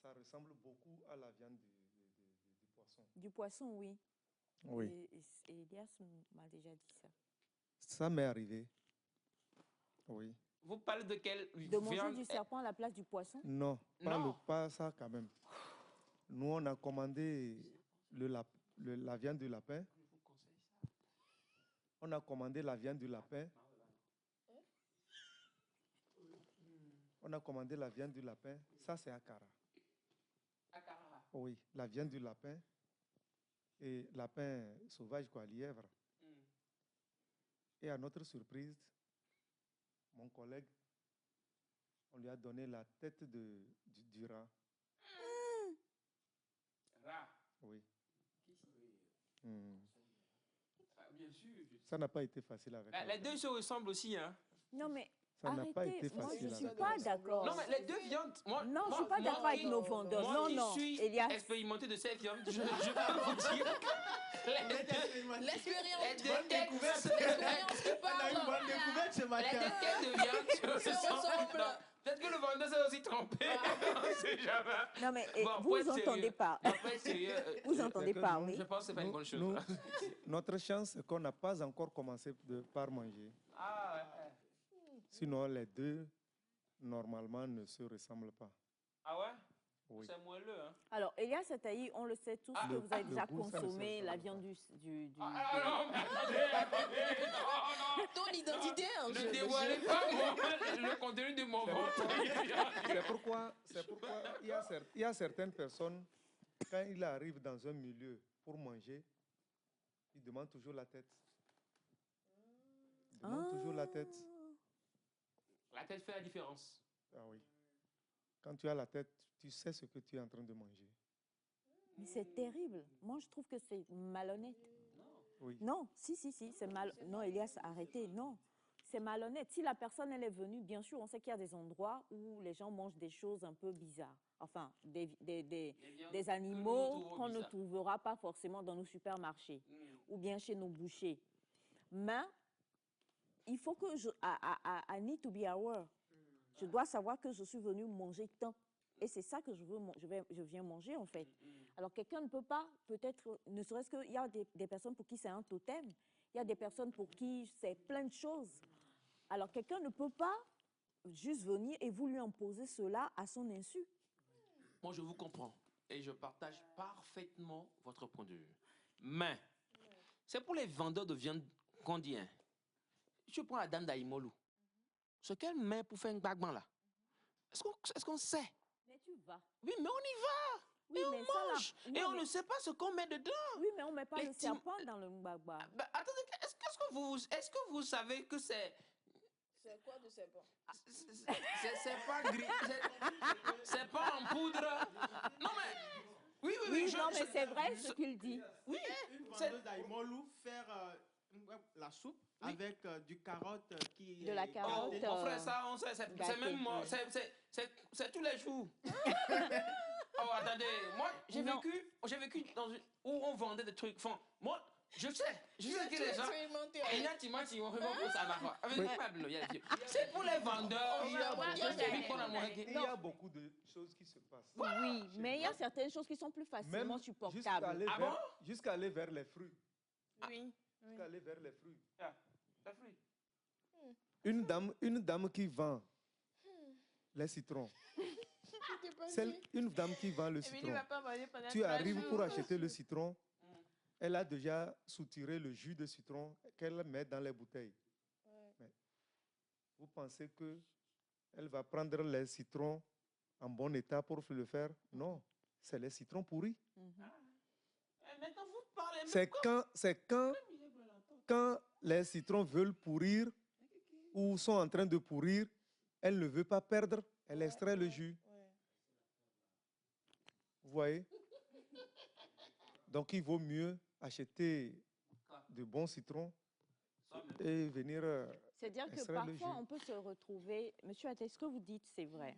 ça ressemble beaucoup à la viande du poisson. Du poisson, oui. Oui. Et Elias m'a déjà dit ça. Ça m'est arrivé. Oui. Vous parlez de quelle De manger du serpent à la place du poisson? Non, pas ça quand même. Nous, on a commandé la viande du lapin. On a commandé la viande du lapin. On a commandé la viande du lapin. Ça, c'est akara. Akara? Oui, la viande du lapin. Et lapin sauvage, quoi, lièvre. Et à notre surprise, mon collègue, on lui a donné la tête du rat. Rat? Oui. Bien sûr. Ça n'a pas été facile avec Les deux se ressemblent aussi, hein? Non, mais ça n'a pas été arrêtez, moi je facile ne suis avec pas elle. d'accord. Non, mais les deux viandes... Non, je ne suis pas d'accord avec nos vendeurs. Moi Non, qui non, suis Elias. expérimenté de ces viandes, je peux vous dire... L'expérience qui On a une parle. bonne découverte ce Les matin. deux têtes de viande se ressemblent. ressemblent. Peut-être que le vendeur s'est aussi trompé. On ne sait jamais. Non, mais Bon, vous entendez pas. Vous entendez parler. Je pense que ce n'est pas une bonne chose. Nous, notre chance, c'est qu'on n'a pas encore commencé par manger. Ah, ouais. Sinon, les deux, normalement, ne se ressemblent pas. Ah ouais? Oui. C'est moelleux, hein? Alors, Elias Ataï, on le sait tous que vous avez déjà goût, ça ne consommé se la ressemble viande pas. du Ah non, mais attendez, non. Ton identité est en jeu. Ne dévoilez pas le contenu de mon ventre. C'est pourquoi il y a certaines personnes, quand ils arrivent dans un milieu pour manger, ils demandent toujours la tête. Ils demandent toujours la tête. La tête fait la différence. Ah oui. Quand tu as la tête, tu sais ce que tu es en train de manger. Mais c'est terrible. Moi, je trouve que c'est malhonnête. Oui. Non, si, c'est mal. Non, Elias, arrêtez. Non, c'est malhonnête. Si la personne, elle est venue, bien sûr, on sait qu'il y a des endroits où les gens mangent des choses un peu bizarres. Enfin, des animaux qu'on ne trouvera pas forcément dans nos supermarchés ou bien chez nos bouchers. Mais il faut que I need to be aware. Je dois savoir que je suis venue manger tant. Et c'est ça que je viens manger, en fait. Alors, quelqu'un ne peut pas, peut-être, ne serait-ce qu'il y a des personnes pour qui c'est un totem. Il y a des personnes pour qui c'est plein de choses. Alors, quelqu'un ne peut pas juste venir et vous lui imposer cela à son insu. Moi, je vous comprends. Et je partage parfaitement votre point de vue. Mais, c'est pour les vendeurs de viande qu'on dit, hein. Je prends la dame d'Aïmolou. Ce qu'elle met pour faire un bagman là, est-ce qu'on sait? Mais tu vas. Oui, mais on y va. Oui, et on mais ça, mange. là, et on ne sait pas ce qu'on met dedans. Oui, mais on ne met pas Les le serpent dans le mbagba. Bah, attendez, est-ce que vous savez que c'est... C'est quoi de serpent? C'est pas gris. C'est pas en poudre. Non, mais... Oui, non, mais c'est vrai ce qu'il dit. Oui, Une vendeuse d'Aïmolou faire la soupe avec du carotte qui De la carotte. Mon frère, ça, on sait, c'est même moi, c'est tous les jours. Oh, attendez, moi, j'ai vécu dans une, où on vendait des trucs. Enfin, moi, je sais que les gens... C'est pour les vendeurs. Il y a beaucoup de choses qui se passent. Oui, mais il y a certaines choses qui sont plus facilement supportables. Jusqu'à aller vers les fruits. Oui. Jusqu'à aller vers les fruits. Les fruits. Une dame qui vend les citrons. Une dame qui vend le citron. Tu arrives pour acheter le citron. Elle a déjà soutiré le jus de citron qu'elle met dans les bouteilles. Mais vous pensez qu'elle va prendre les citrons en bon état pour le faire? Non. c'est les citrons pourris. Maintenant, vous parlez même C'est quand les citrons veulent pourrir ou sont en train de pourrir, elle ne veut pas perdre, elle extrait le jus. Vous voyez? Donc, il vaut mieux acheter de bons citrons et venir C'est-à-dire que extraire le parfois, jus. on peut se retrouver... Monsieur Atté, ce que vous dites, c'est vrai.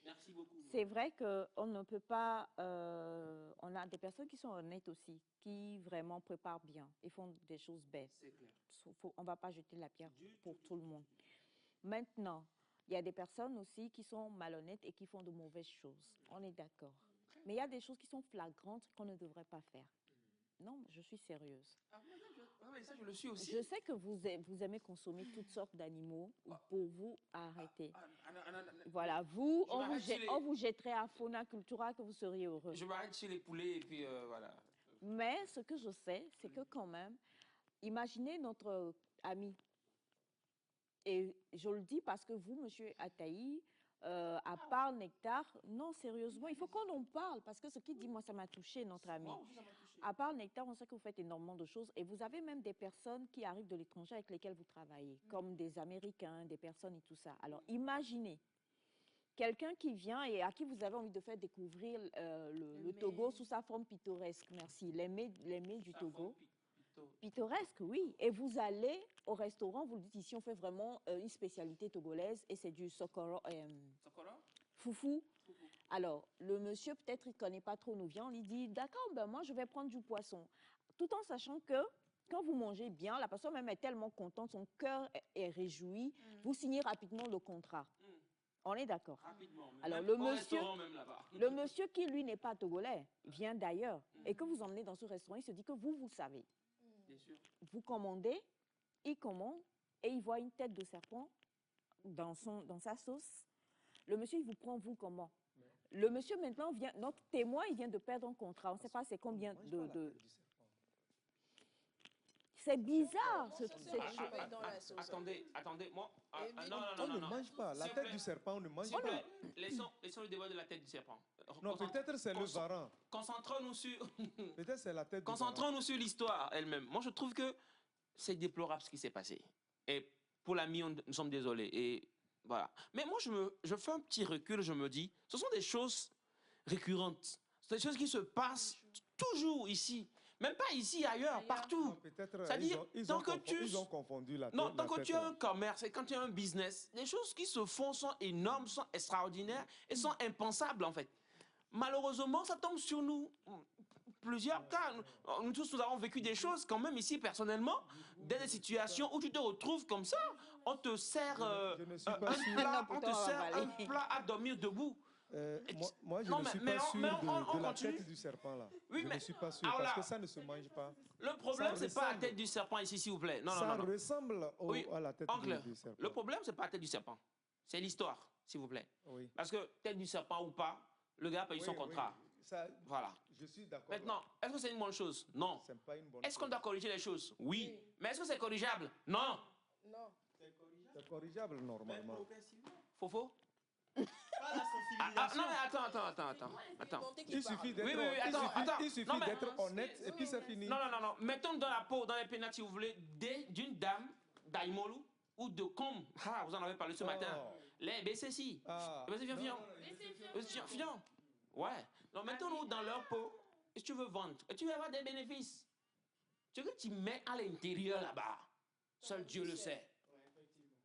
Merci beaucoup. C'est vrai qu'on ne peut pas... on a des personnes qui sont honnêtes aussi, qui vraiment préparent bien et font des choses belles. C'est clair. On ne va pas jeter la pierre pour tout le monde. Maintenant, il y a des personnes aussi qui sont malhonnêtes et qui font de mauvaises choses. On est d'accord. Mais il y a des choses qui sont flagrantes qu'on ne devrait pas faire. Non, je suis sérieuse. Mais ça, je le suis aussi. Je sais que vous aimez consommer toutes sortes d'animaux. Pour vous, arrêtez. Voilà, vous, on vous jetterait à Fauna Cultura que vous seriez heureux. Je m'arrête sur les poulets et puis voilà. Mais ce que je sais, c'est que quand même, imaginez notre ami. Et je le dis parce que vous, monsieur Ataï, à part Nectar, non, sérieusement, il faut qu'on en parle parce que ce qu'il dit, moi, ça m'a touché, notre ami. À part Nectar, on sait que vous faites énormément de choses et vous avez même des personnes qui arrivent de l'étranger avec lesquelles vous travaillez, comme des Américains, des personnes et tout ça. Alors, imaginez quelqu'un qui vient et à qui vous avez envie de faire découvrir le Togo sous sa forme pittoresque. Merci. Les mets du Togo. Pittoresque, oui. Et vous allez au restaurant, vous le dites ici, on fait vraiment une spécialité togolaise et c'est du sokoro, foufou. Alors, le monsieur, peut-être, il ne connaît pas trop nos viandes, il dit, d'accord, ben moi, je vais prendre du poisson. Tout en sachant que quand vous mangez bien, la personne même est tellement contente, son cœur est réjoui, vous signez rapidement le contrat. On est d'accord. Alors, le monsieur qui, lui, n'est pas togolais, vient d'ailleurs, et que vous emmenez dans ce restaurant, il se dit que vous savez. Bien sûr. Vous commandez, il commande, et il voit une tête de serpent dans sa sauce. Le monsieur, il vous prend, vous, comment? Le monsieur, maintenant, notre témoin, il vient de perdre un contrat. On ne sait pas c'est combien de... C'est bizarre. Attendez, moi... On ne mange pas. La tête du serpent, on ne mange pas. Laissons le débat de la tête du serpent. Non, peut-être c'est le varan. Concentrons-nous sur... Peut-être c'est la tête du varan. Concentrons-nous sur l'histoire elle-même. Moi, je trouve que c'est déplorable ce qui s'est passé. Et pour l'ami, nous sommes désolés. Et voilà. Mais moi, je fais un petit recul, je me dis, ce sont des choses récurrentes. C'est des choses qui se passent toujours ici. Même pas ici, ailleurs, partout. C'est-à-dire, tant que ils ont confondu la tête. Non, tant que tu as un commerce et quand tu as un business, les choses qui se font sont énormes, sont extraordinaires et sont impensables, en fait. Malheureusement, ça tombe sur nous. Plusieurs cas, nous tous, nous avons vécu des choses quand même ici, personnellement, des situations où tu te retrouves comme ça, on te sert un plat à dormir debout. Moi, je ne suis pas sûr de la tête du serpent, là. Oui, je ne suis pas sûr, parce que ça ne se mange pas. Le problème, ce n'est pas la tête du serpent ici, s'il vous plaît. Non, ça ressemble à la tête du serpent. Le problème, ce n'est pas la tête du serpent. C'est l'histoire, s'il vous plaît. Oui. Parce que tête du serpent ou pas, le gars paye son contrat. Voilà. Je suis d'accord. Maintenant, est-ce que c'est une bonne chose? Non. Est-ce qu'on doit corriger les choses? Oui. Mais est-ce que c'est corrigeable? Non. Non. C'est corrigeable normalement. Fofo? Non, mais attends. Il suffit d'être honnête et puis c'est fini. Non. Mettons dans la peau, dans les pénates, si vous voulez, d'une dame d'Aïmolu ou de Com. Ah, vous en avez parlé ce matin. Les BCC. Viens. Ouais. Donc, mettons-nous dans leur peau. Et tu veux vendre. Et tu vas avoir des bénéfices. Ce que tu mets à l'intérieur là-bas, seul Dieu le sait.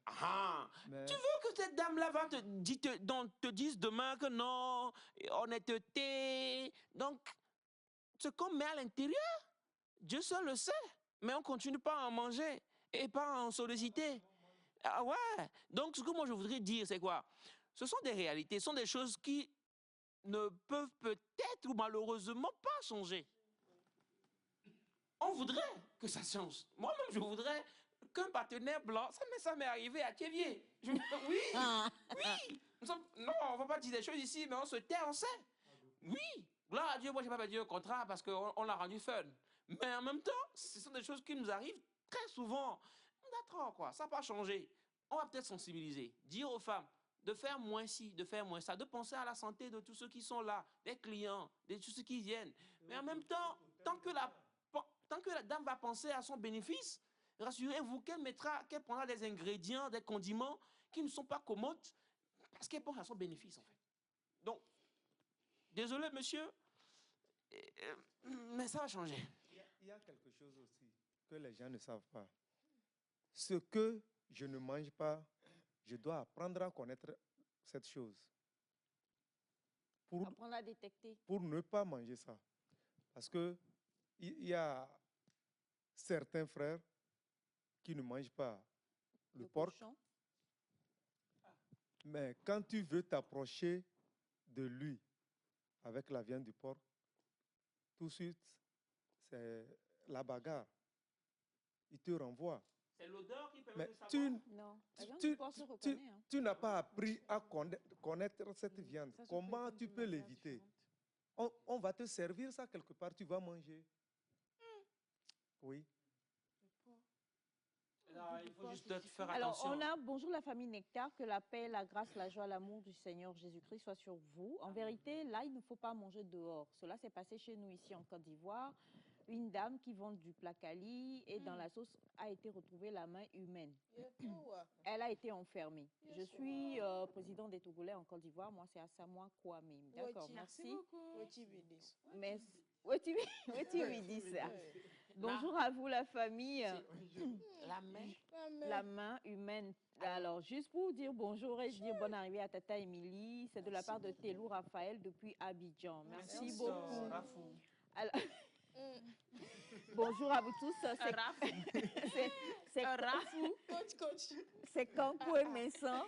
Ah, tu veux que cette dame-là te dise demain que non, honnêteté. Donc, ce qu'on met à l'intérieur, Dieu seul le sait. Mais on ne continue pas à en manger et pas à en solliciter. Ah ouais. Donc, ce que moi je voudrais dire, c'est quoi? Ce sont des réalités, ce sont des choses qui ne peuvent peut-être ou malheureusement pas changer. On voudrait que ça change. Moi-même, je voudrais qu'un partenaire blanc, ça m'est arrivé à Thiévier. Oui. Non, on ne va pas dire des choses ici, mais on se tait, on sait. Oui, gloire à Dieu, moi, je n'ai pas perdu un contrat parce qu'on l'a rendu fun. Mais en même temps, ce sont des choses qui nous arrivent très souvent. D'accord, quoi, ça n'a pas changé. On va peut-être sensibiliser, dire aux femmes, de faire moins ci, de faire moins ça, de penser à la santé de tous ceux qui sont là, des clients, de tous ceux qui viennent. Mais en même temps, tant que la dame va penser à son bénéfice, rassurez-vous qu'elle prendra des ingrédients, des condiments qui ne sont pas commodes parce qu'elle pense à son bénéfice, en fait. Donc, désolé, monsieur, mais ça va changer. Il y a quelque chose aussi que les gens ne savent pas. Ce que je ne mange pas, je dois apprendre à connaître cette chose. Apprendre à détecter. Pour ne pas manger ça. Parce que il y a certains frères qui ne mangent pas le porc. Cochon. Mais quand tu veux t'approcher de lui avec la viande du porc, tout de suite, c'est la bagarre. Il te renvoie. C'est l'odeur qui permet Mais de savoir. Non, la viande du porc se reconnaît. Hein. Tu n'as pas appris à connaître cette viande. Comment tu peux l'éviter? On va te servir ça quelque part, tu vas manger. Oui. Là, il faut juste faire Alors, attention. on a bonjour la famille Nectar, que la paix, la grâce, la joie, l'amour du Seigneur Jésus-Christ soit sur vous. En vérité, là, il ne faut pas manger dehors. Cela s'est passé chez nous ici en Côte d'Ivoire. Une dame qui vend du placali et dans la sauce a été retrouvée la main humaine. Elle a été enfermée. Je suis président des Togolais en Côte d'Ivoire. Moi, c'est Asamoah Kwame. D'accord, merci. Mais où tu lui dis ça? Bonjour à vous la famille. La main humaine. Alors, juste pour dire bonjour et dire bonne arrivée à Tata Émilie, c'est de la part de Telou Raphaël depuis Abidjan. Merci beaucoup. Alors, bonjour à vous tous. C'est Kankou et Messan.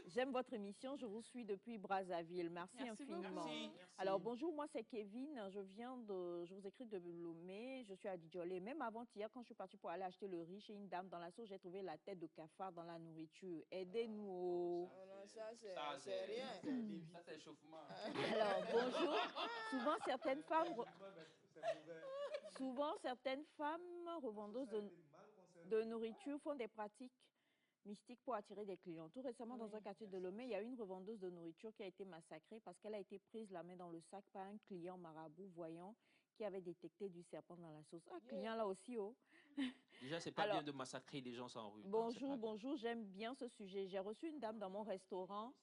J'aime votre émission, je vous suis depuis Brazzaville. Merci infiniment. Merci. Alors bonjour, moi c'est Kevin, je vous écris de Lomé, je suis à Djolé. Même avant-hier, quand je suis partie pour aller acheter le riz chez une dame dans la sauce, j'ai trouvé la tête de cafard dans la nourriture. Aidez-nous. Ça c'est rien. Ça c'est échauffement. Alors bonjour, souvent certaines femmes revendeuses de nourriture font des pratiques mystique pour attirer des clients. Tout récemment, dans un quartier de Lomé, il y a une revendeuse de nourriture qui a été massacrée parce qu'elle a été prise la main dans le sac par un client marabout voyant qui avait détecté du serpent dans la sauce. Ah, client là aussi, oh. Déjà, c'est pas bien de massacrer les gens sans rue. Bonjour, j'aime bien ce sujet. J'ai reçu une dame dans mon restaurant.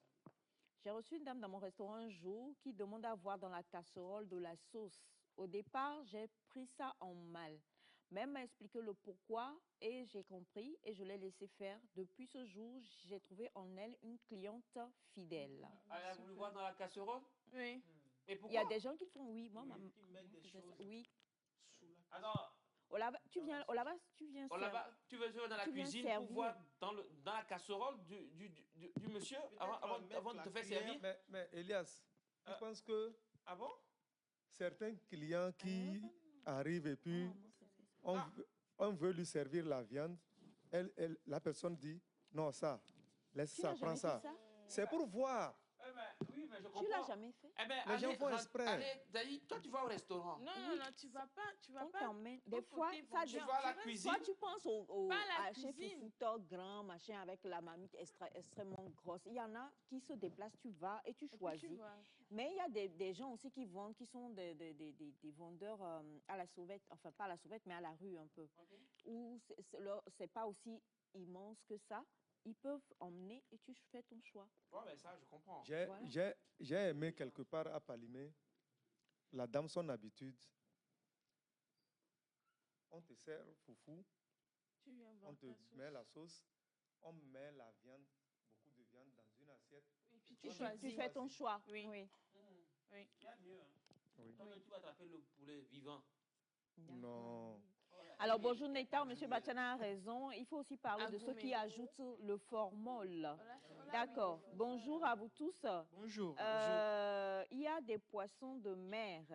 Un jour qui demande à voir dans la casserole de la sauce. Au départ, j'ai pris ça en mal. Même m'a expliqué le pourquoi et j'ai compris et je l'ai laissé faire. Depuis ce jour, j'ai trouvé en elle une cliente fidèle. Elle a voulu voir dans la casserole? Oui. Et pourquoi? Il y a des gens qui font oui. Moi, oui. Alors, tu viens dans la cuisine pour voir dans la casserole du monsieur avant de te faire servir? Mais Elias, tu penses que certains clients qui arrivent et puis on veut lui servir la viande, la personne dit non, ça, laisse ça, prends ça. C'est pour voir. Oui, mais je comprends. Tu l'as jamais fait? Les gens font exprès. Toi, tu vas au restaurant. Non, tu vas pas. Des fois, ça tu vas à la cuisine. Soit tu penses à chef cuisine. grand, machin, avec la marmite extrêmement grosse. Il y en a qui se déplacent, tu vas et tu choisis. Mais il y a des gens aussi qui vendent, qui sont des vendeurs à la sauvette, enfin pas à la sauvette, mais à la rue un peu. Où c'est pas aussi immense que ça. Ils peuvent emmener et tu fais ton choix. Oui, mais ça, je comprends. J'ai aimé quelque part à Palimé, la dame, son habitude. On te sert foufou, on te met la sauce, on met la viande, beaucoup de viande dans une assiette. Et puis tu choisis. Tu fais ton choix. Oui. Oui. Oui. Il y a mieux. Hein. Oui. Toi, tu vas attraper le poulet vivant. Non. Alors, bonjour Nectar, M. Bachana a raison. Il faut aussi parler de ceux qui ajoutent le formol. D'accord. Bonjour à vous tous. Bonjour. Il y a des poissons de mer.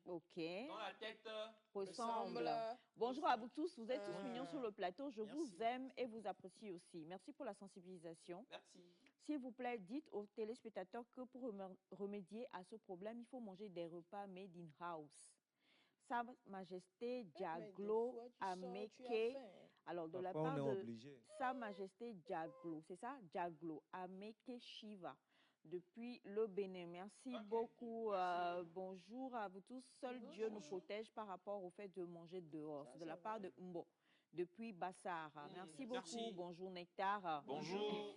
Ok. Dans la tête. Ressemble. Bonjour à vous tous. Vous êtes tous mignons sur le plateau. Je vous aime et vous apprécie aussi. Merci pour la sensibilisation. Merci. S'il vous plaît, dites aux téléspectateurs que pour remédier à ce problème, il faut manger des repas made in house. Sa Majesté Mais des Diaglo fois, tu as Ameke. faim. Alors, de la Parfois, part on est de obligé. Sa Majesté Diaglo, c'est ça? Diaglo Ameke Shiva. Depuis le Bénin. Merci beaucoup. Bonjour à vous tous. Seul Dieu nous protège par rapport au fait de manger dehors. C'est de la part de Mbo. Depuis Bassar. Merci beaucoup. merci. Bonjour Nectar. Bonjour.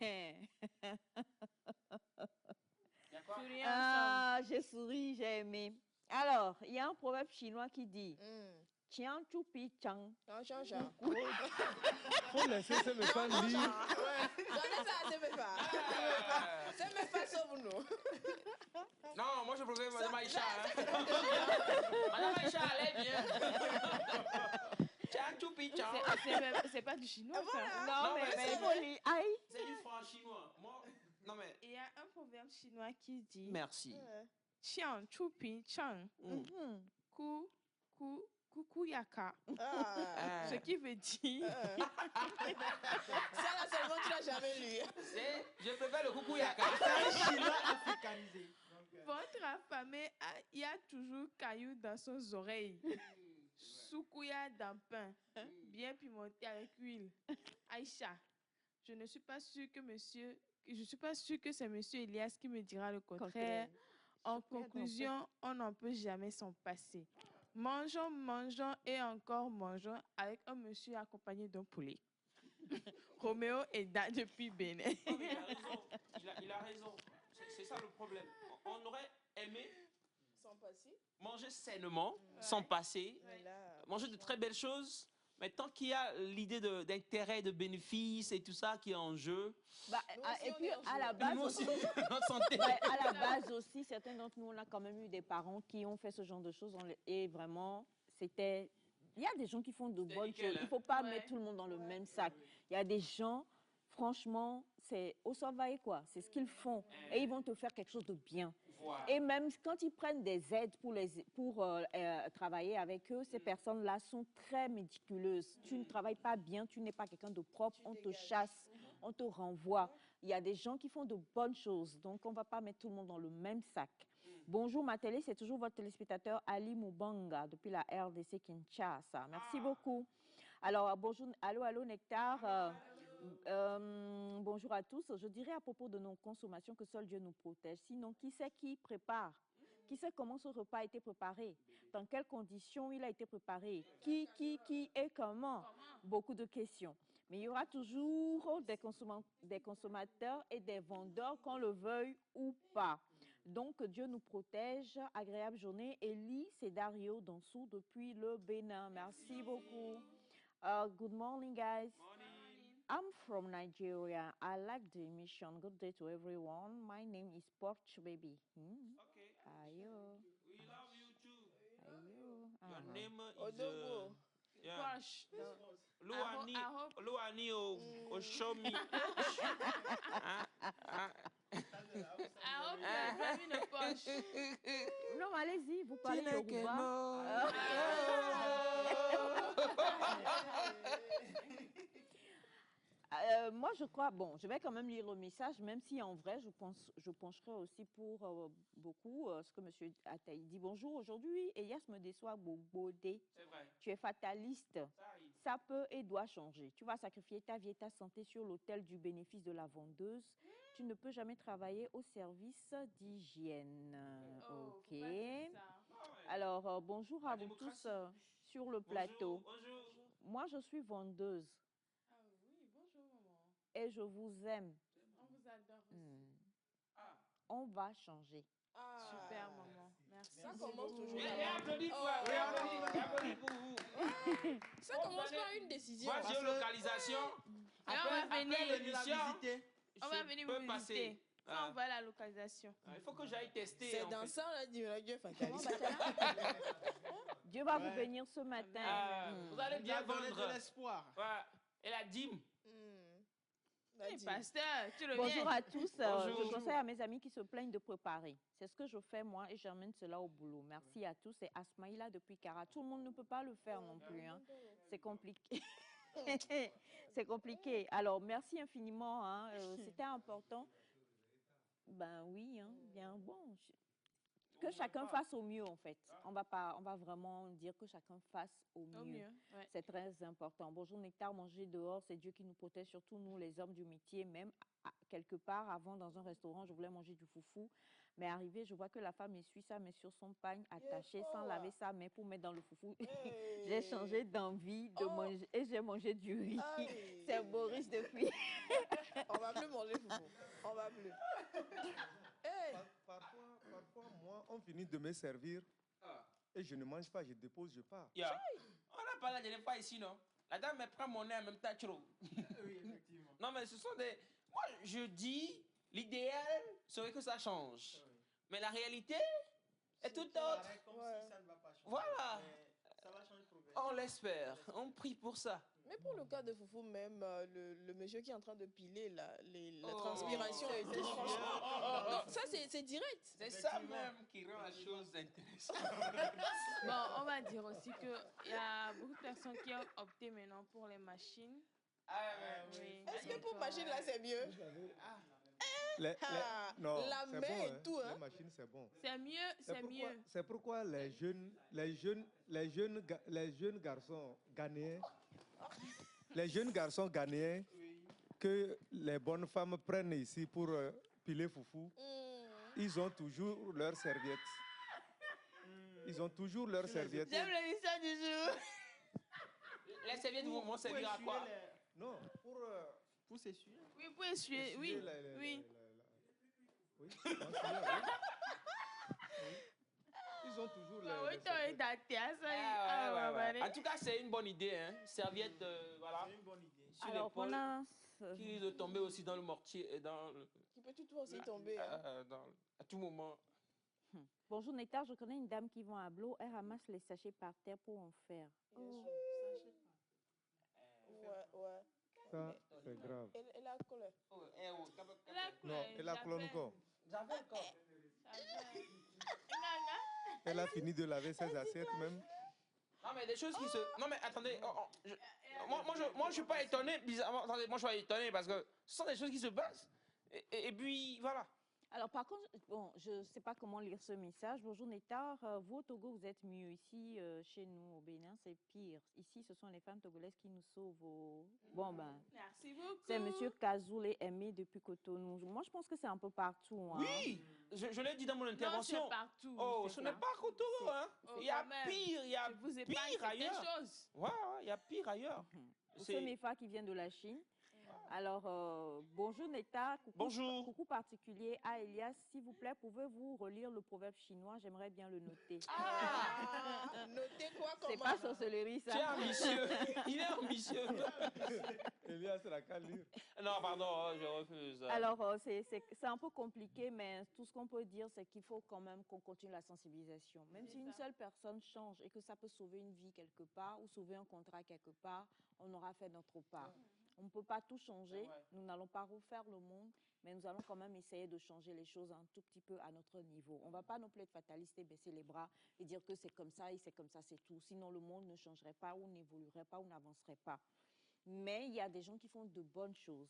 Souriez ensemble. Ah, j'ai souri, j'ai aimé. Alors, il y a un proverbe chinois qui dit Tian chupi chang. Jean-Jean. Faut laisser ces méchants lire. J'en ai fait assez, mais pas. C'est même pas sauve-nous. Non, moi je préfère Madame Aïcha. Madame Aïcha, allez bien. Tchang choupi tchang. C'est pas du chinois, ça. Non, Non, mais mais c'est- il faut lire. Aïe. C'est du franc chinois. Moi, non mais. Il y a un proverbe chinois qui dit Merci. Xiang chupi chang ku kukuyaka. Ah. Ce qui veut dire Ça, là, seulement, tu l'as jamais lu. Je préfère le coucou yaka. Chinois africanisé. votre affamé il y a toujours caillou dans ses oreilles. Soukouya dans pain, bien pimenté avec huile. Aïcha, je ne suis pas sûre que c'est monsieur Elias qui me dira le contraire. En conclusion, on n'en peut jamais s'en passer. Mangeons, mangeons et encore mangeons avec un monsieur accompagné d'un poulet. Roméo est là depuis Bénin. Non, mais il a raison. Il a raison. C'est ça le problème. On aurait aimé Sans passer. manger sainement, sans passer, Mais là, manger de très belles choses. Mais tant qu'il y a l'idée d'intérêt, de bénéfice et tout ça qui est en jeu, Bah, Nous et aussi, on puis, est en à la jeu. base, nous aussi, notre santé. ouais, à la base aussi, certains d'entre nous, on a quand même eu des parents qui ont fait ce genre de choses. Et vraiment, c'était... Il y a des gens qui font de C'était bonnes nickel, choses. Il hein. ne faut pas Ouais. mettre tout le monde dans le même sac. Il y a des gens, franchement, c'est au travail, quoi. C'est ce qu'ils font. Et ils vont te faire quelque chose de bien. Voilà. Et même quand ils prennent des aides pour travailler avec eux, ces personnes-là sont très méticuleuses. Tu ne travailles pas bien, tu n'es pas quelqu'un de propre, on te chasse, on te renvoie. Il y a des gens qui font de bonnes choses, donc on ne va pas mettre tout le monde dans le même sac. Bonjour ma télé, c'est toujours votre téléspectateur Ali Moubanga depuis la RDC Kinshasa. Merci beaucoup. Alors bonjour, allô Nectar. Bonjour à tous. Je dirais à propos de nos consommations que seul Dieu nous protège. Sinon, qui sait qui prépare? Qui sait comment ce repas a été préparé? Dans quelles conditions il a été préparé? Qui et comment? Beaucoup de questions. Mais il y aura toujours des consommateurs et des vendeurs, qu'on le veuille ou pas. Donc, Dieu nous protège. Agréable journée. Elie, c'est Dario Dansou depuis le Bénin. Merci beaucoup. Good morning, guys. I'm from Nigeria. I like the emission. Good day to everyone. My name is Porch Baby. Okay. Ayo. We love you too. Ayo. Your name is Odogo. yeah. Poche. Luani I hope- Luani Oshomi. I hope you are driving a Porsche. Non, allez-y, vous parlez Yoruba. Moi, je crois, bon, je vais quand même lire le message, même si en vrai, je pencherai aussi pour beaucoup ce que M. Ataï dit. Bonjour, aujourd'hui, Elias me déçoit, Bobodé. C'est vrai. Tu es fataliste. Ça arrive. Ça peut et doit changer. Tu vas sacrifier ta vie et ta santé sur l'autel du bénéfice de la vendeuse. Tu ne peux jamais travailler au service d'hygiène. Oh, Ok. faut pas dire ça. Ah ouais. Alors, bonjour à La vous tous démocratie. sur le plateau. Bonjour. Moi, je suis vendeuse Ah oui, bonjour maman. et je vous aime. On vous adore aussi. Ah. On va changer. Ah. Super maman. Merci. Ça commence toujours. Et là-bas. applaudis pour Oh. applaudis pour vous. Ça commence par une décision. Moi, géolocalisation. Et on va venir. l'émission, On va venir peux vous passer. visiter. Ça, Ah. on va à la localisation. Il faut que j'aille tester. C'est en dans fait. ça, là, Dieu Comment, fataliste. Bachara? Dieu va vous bénir ce matin. Ah, vous allez bien Donner vendre. de l'espoir. Ouais. Et la dîme. Hey, pasteur, tu le Bonjour viens. à tous. Bonjour. Je conseille à mes amis qui se plaignent de préparer. C'est ce que je fais moi et j'emmène cela au boulot. Merci à tous. C'est Asmaïla depuis Cara. Tout le monde ne peut pas le faire non plus. Hein. C'est compliqué. C'est compliqué. Alors, merci infiniment. Hein. C'était important. Ben oui, hein. Bien bon. que chacun fasse au mieux, en fait. On va vraiment dire que chacun fasse au mieux. Ouais. C'est très important. Bonjour Nectar, manger dehors, c'est Dieu qui nous protège, surtout nous, les hommes du métier. Même quelque part, avant, dans un restaurant, je voulais manger du foufou. Mais arrivé, je vois que la femme essuie sa main sur son pagne attaché sans laver sa main pour mettre dans le foufou. J'ai changé d'envie de manger et j'ai mangé du riz. C'est Boris depuis. On va plus manger foufou. On va plus. Parfois, moi, on finit de me servir et je ne mange pas, je dépose, je pars. Yeah. On a parlé la dernière fois ici, non? La dame me prend mon nez en même temps, trop. Oui, effectivement. Non, mais ce sont des... Moi, je dis, l'idéal serait que ça change. Mais la réalité est tout autre. Comme si ça ne va pas changer. Voilà. Mais ça va changer progressivement. On l'espère. On prie pour ça. Mais pour le cas de foufou, même le monsieur qui est en train de piler la transpiration, franchement. Non, ça c'est direct. C'est ça même qui rend la chose intéressante. Bon, on va dire aussi qu'il y a beaucoup de personnes qui ont opté maintenant pour les machines. Oui. Est-ce que pour machine là c'est mieux? Non, la c'est main bon, et tout. Hein? Les machines, c'est bon. C'est mieux, c'est mieux. C'est pourquoi les jeunes garçons ghanéens que les bonnes femmes prennent ici pour piler foufou, ils ont toujours leurs serviettes. Ils ont toujours leurs serviettes. J'aime l'émission du jour. Les serviettes vont servir à quoi? Non, Pour s'essuyer. Oui, pour essuyer, oui. Oui. Ils ont toujours Oui, tu as daté à ça. En tout cas, c'est une bonne idée. Hein. Serviette, voilà. C'est une bonne idée. Sur Alors, l'épaule, on qui risque de tomber aussi dans le mortier et dans Qui peut tout aussi tomber. Hein? à tout moment. Bonjour Nectar, je connais une dame qui vend à Blo. Elle ramasse les sachets par terre pour en faire. Ouais. Ça, c'est grave. Et la couleur. Non, elle a clone encore. J'avais encore. Elle a fini de laver ses assiettes même. Non, mais des choses qui se... Non, mais attendez. Moi, je suis pas étonné. Bizarrement, attendez, moi, je suis pas étonné parce que ce sont des choses qui se passent. Et puis, voilà. Alors, par contre, bon, je ne sais pas comment lire ce message. Bonjour Nectar, vous au Togo, vous êtes mieux. Ici, chez nous, au Bénin, c'est pire. Ici, ce sont les femmes togolaises qui nous sauvent. Bon, ben, Merci beaucoup. c'est Monsieur Kazoulé Aimé depuis Cotonou. Moi, je pense que c'est un peu partout. Hein. Oui, je l'ai dit dans mon intervention. Non, c'est partout. Oh, ce n'est pas qu'au Togo, hein. Il y a pire, il y a pire ailleurs. Ouais, il y a pire ailleurs. C'est Nefa qui vient de la Chine. Alors, bonjour Nectar. Bonjour. Coucou particulier à Elias. S'il vous plaît, pouvez-vous relire le proverbe chinois? J'aimerais bien le noter. Notez quoi comme C'est pas sorcellerie, ça. Tu es ambitieux. Il est ambitieux. Elias, c'est la qu'à lire. Non, pardon, je refuse. Alors, c'est un peu compliqué, mais tout ce qu'on peut dire, c'est qu'il faut quand même qu'on continue la sensibilisation. Même si une seule personne change et que ça peut sauver une vie quelque part ou sauver un contrat quelque part, on aura fait notre part. On ne peut pas tout changer, nous n'allons pas refaire le monde, mais nous allons quand même essayer de changer les choses un tout petit peu à notre niveau. On ne va pas non plus être fataliste et baisser les bras et dire que c'est comme ça et c'est comme ça, c'est tout. Sinon, le monde ne changerait pas ou n'évoluerait pas ou n'avancerait pas. Mais il y a des gens qui font de bonnes choses.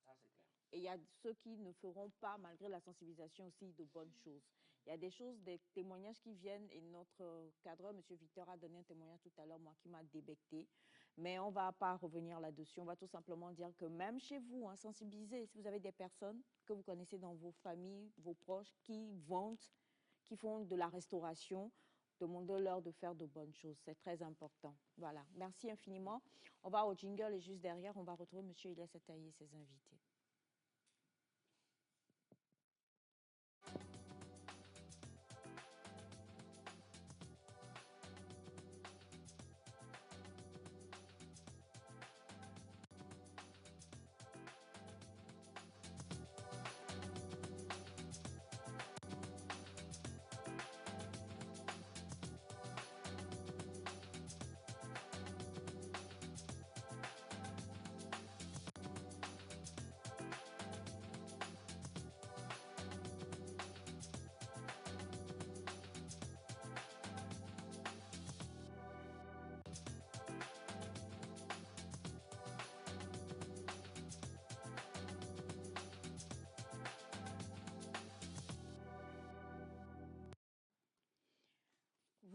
Ça, c'est clair. Et il y a ceux qui ne feront pas, malgré la sensibilisation aussi, de bonnes choses. Il y a des choses, des témoignages qui viennent, et notre cadreur, M. Victor, a donné un témoignage tout à l'heure, moi, qui m'a débecté. Mais on ne va pas revenir là-dessus. On va tout simplement dire que même chez vous, hein, sensibiliser, si vous avez des personnes que vous connaissez dans vos familles, vos proches, qui vendent, qui font de la restauration, demandez-leur de faire de bonnes choses. C'est très important. Voilà. Merci infiniment. On va au jingle et juste derrière, on va retrouver M. Elias Ataï et ses invités.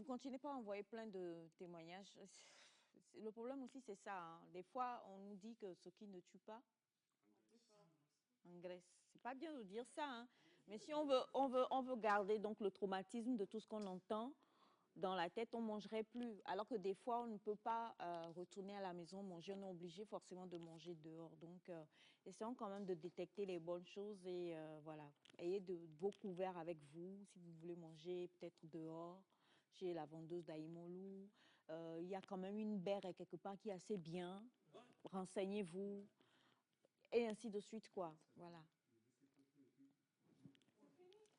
continuez pas à envoyer plein de témoignages. Le problème aussi, c'est ça. Hein. Des fois, on nous dit que ce qui ne tue pas engraisse. C'est pas bien de dire ça. Hein. Mais si on veut garder donc le traumatisme de tout ce qu'on entend dans la tête, on ne mangerait plus. Alors que des fois, on ne peut pas retourner à la maison manger. On est obligé forcément de manger dehors. Donc, essayons quand même de détecter les bonnes choses et voilà. Ayez de beaux couverts avec vous si vous voulez manger peut-être dehors chez la vendeuse d'Aïmolou. Il y a quand même une berre quelque part qui est assez bien. Renseignez-vous et ainsi de suite, quoi. Voilà.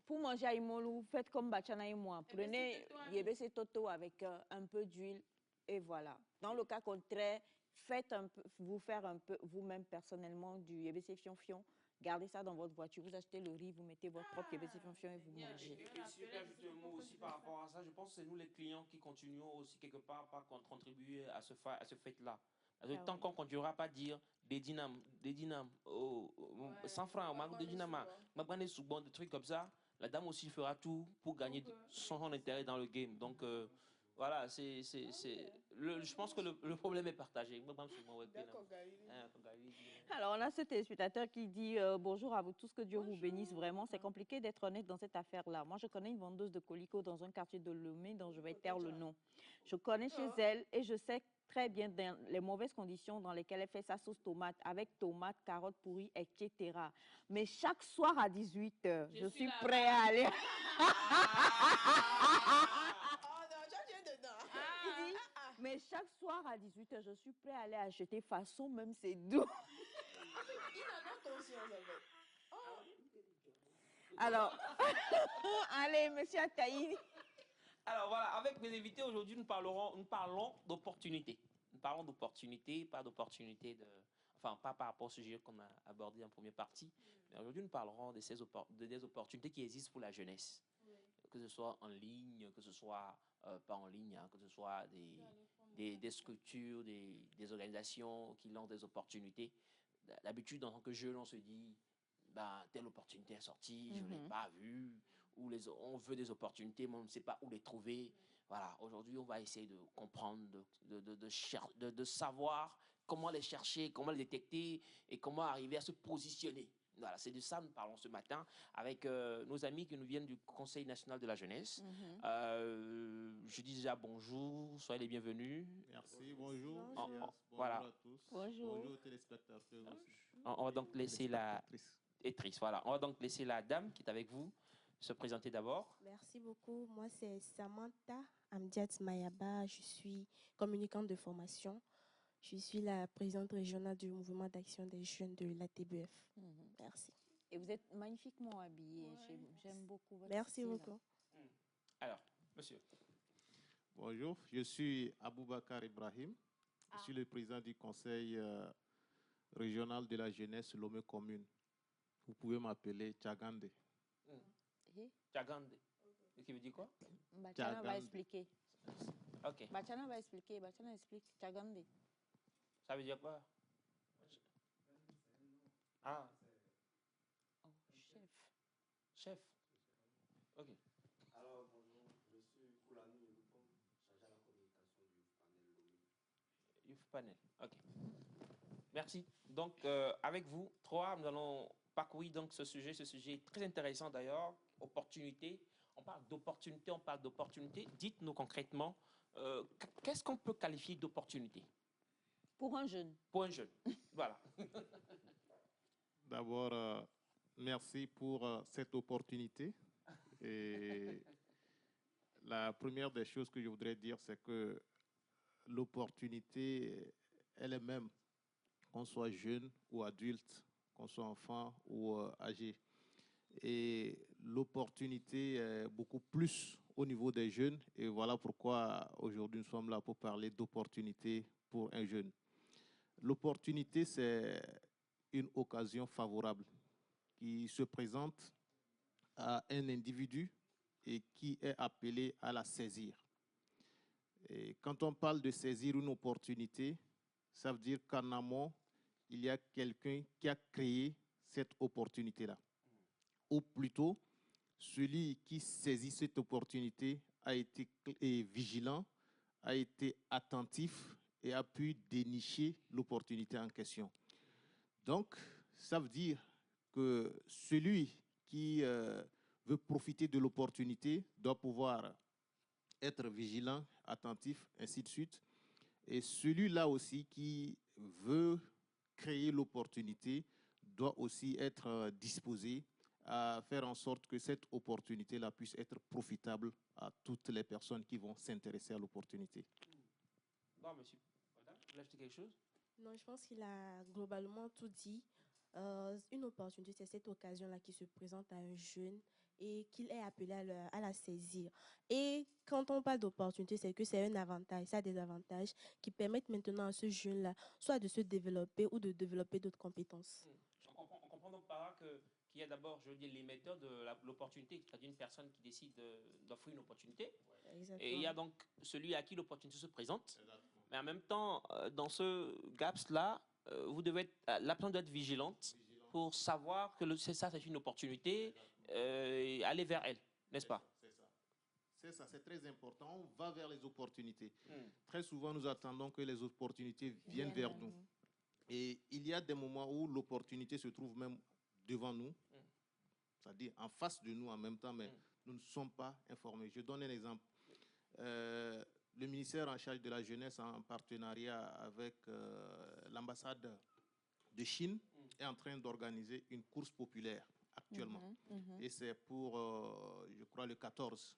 Pour manger à Imolou, faites comme Bachana et moi. Prenez Yébessé Toto avec un peu d'huile et voilà. Dans le cas contraire, faites vous faire un peu vous-même personnellement du Yébessé Fion-Fion. Gardez ça dans votre voiture. Vous achetez le riz, vous mettez votre propre Yébessé Fion-Fion et vous mangez. Et si je peux ajouter un mot aussi par rapport à ça, je pense que c'est nous les clients qui continuons aussi quelque part par contribuer à ce fait-là. Tant qu'on ne continuera pas à dire des dynams, 100 francs, des dynams, des trucs comme ça, la dame aussi fera tout pour gagner son intérêt dans le game. Donc, voilà, je pense que le problème est partagé. Alors, on a ce téléspectateur qui dit bonjour à vous tous, que Dieu vous bénisse vraiment. C'est compliqué d'être honnête dans cette affaire-là. Moi, je connais une vendeuse de colicot dans un quartier de Lomé dont je vais taire le nom. Je connais chez elle et je sais très bien dans les mauvaises conditions dans lesquelles elle fait sa sauce tomate, avec tomates, carottes pourries, etc. Mais chaque soir à 18h, je suis prêt à aller... Mais chaque soir à 18h, je suis prêt à aller acheter façon, même c'est doux. Il en a conscience avec. Alors, allez, monsieur Ataï. Alors voilà, avec mes invités aujourd'hui, nous parlons d'opportunités. Nous parlons d'opportunités, pas d'opportunités enfin, pas par rapport au sujet qu'on a abordé en première partie. Mais aujourd'hui, nous parlerons des opportunités qui existent pour la jeunesse. Que ce soit en ligne, que ce soit pas en ligne, hein, que ce soit des structures, des organisations qui lancent des opportunités. D'habitude, en tant que jeune, on se dit, ben, telle opportunité est sortie, je ne l'ai pas vue, ou on veut des opportunités, mais on ne sait pas où les trouver. Voilà, aujourd'hui, on va essayer de comprendre, de savoir comment les chercher, comment les détecter et comment arriver à se positionner. Voilà, c'est de ça que nous parlons ce matin avec nos amis qui nous viennent du Conseil national de la jeunesse. Je dis déjà bonjour, soyez les bienvenus. Merci, bonjour. Bonjour Bonjour à tous. Bonjour. Bonjour aux téléspectateurs aussi. On va donc laisser on va donc laisser la dame qui est avec vous se présenter d'abord. Merci beaucoup. Moi, c'est Samantha Amdiat Mayaba. Je suis communicante de formation. Je suis la présidente régionale du mouvement d'action des jeunes de l'ATBF. Merci. Et vous êtes magnifiquement habillée. J'aime beaucoup votre Merci style. beaucoup. Alors, monsieur. Bonjour, je suis Aboubakar Ibrahim. Je suis le président du conseil régional de la jeunesse Lomé Commune. Vous pouvez m'appeler Tchagande. Tchagande. Ce qui veut dire quoi? Bachana va expliquer. Ok. Bachana va expliquer. Bachana explique. Tchagande. Ça veut dire quoi? Ah. Oh, chef. Chef. Ok. Alors, bonjour, je suis Koulani Youlupon, chargé à la communication du panel Lomé. Youth Panel, ok. Merci. Donc, avec vous, trois, nous allons parcourir donc ce sujet très intéressant d'ailleurs, opportunité. On parle d'opportunité, Dites-nous concrètement, qu'est-ce qu'on peut qualifier d'opportunité? Pour un jeune. Pour un jeune, voilà. D'abord, merci pour cette opportunité. Et la première des choses que je voudrais dire, c'est que l'opportunité, elle est même, qu'on soit jeune ou adulte, qu'on soit enfant ou âgé. Et l'opportunité est beaucoup plus au niveau des jeunes. Et voilà pourquoi aujourd'hui nous sommes là pour parler d'opportunité pour un jeune. L'opportunité, c'est une occasion favorable qui se présente à un individu et qui est appelé à la saisir. Et quand on parle de saisir une opportunité, ça veut dire qu'en amont, il y a quelqu'un qui a créé cette opportunité-là. Ou plutôt, celui qui saisit cette opportunité a été vigilant, a été attentif et a pu dénicher l'opportunité en question. Donc, ça veut dire que celui qui veut profiter de l'opportunité doit pouvoir être vigilant, attentif, ainsi de suite. Et celui-là aussi qui veut créer l'opportunité doit aussi être disposé à faire en sorte que cette opportunité-là puisse être profitable à toutes les personnes qui vont s'intéresser à l'opportunité. Bon, monsieur, madame, vous voulez ajouter quelque chose? Non, je pense qu'il a globalement tout dit. Une opportunité, c'est cette occasion-là qui se présente à un jeune et qu'il est appelé à la saisir. Et quand on parle d'opportunité, c'est que c'est un avantage, ça a des avantages qui permettent maintenant à ce jeune-là soit de se développer ou de développer d'autres compétences. On comprend donc par là qu'il y a d'abord, je veux dire, l'émetteur de l'opportunité, c'est-à-dire une personne qui décide d'offrir une opportunité. Exactement. Et il y a donc celui à qui l'opportunité se présente. Mais en même temps, dans ce gaps-là, vous devez être, la personne doit être vigilante pour savoir que c'est une opportunité, et aller vers elle, n'est-ce pas? C'est ça, c'est très important. On va vers les opportunités. Très souvent, nous attendons que les opportunités viennent vers nous. Et il y a des moments où l'opportunité se trouve même devant nous, c'est-à-dire en face de nous en même temps, mais nous ne sommes pas informés. Je donne un exemple. Le ministère en charge de la jeunesse, en partenariat avec l'ambassade de Chine, est en train d'organiser une course populaire actuellement. Et c'est pour, je crois, le 14.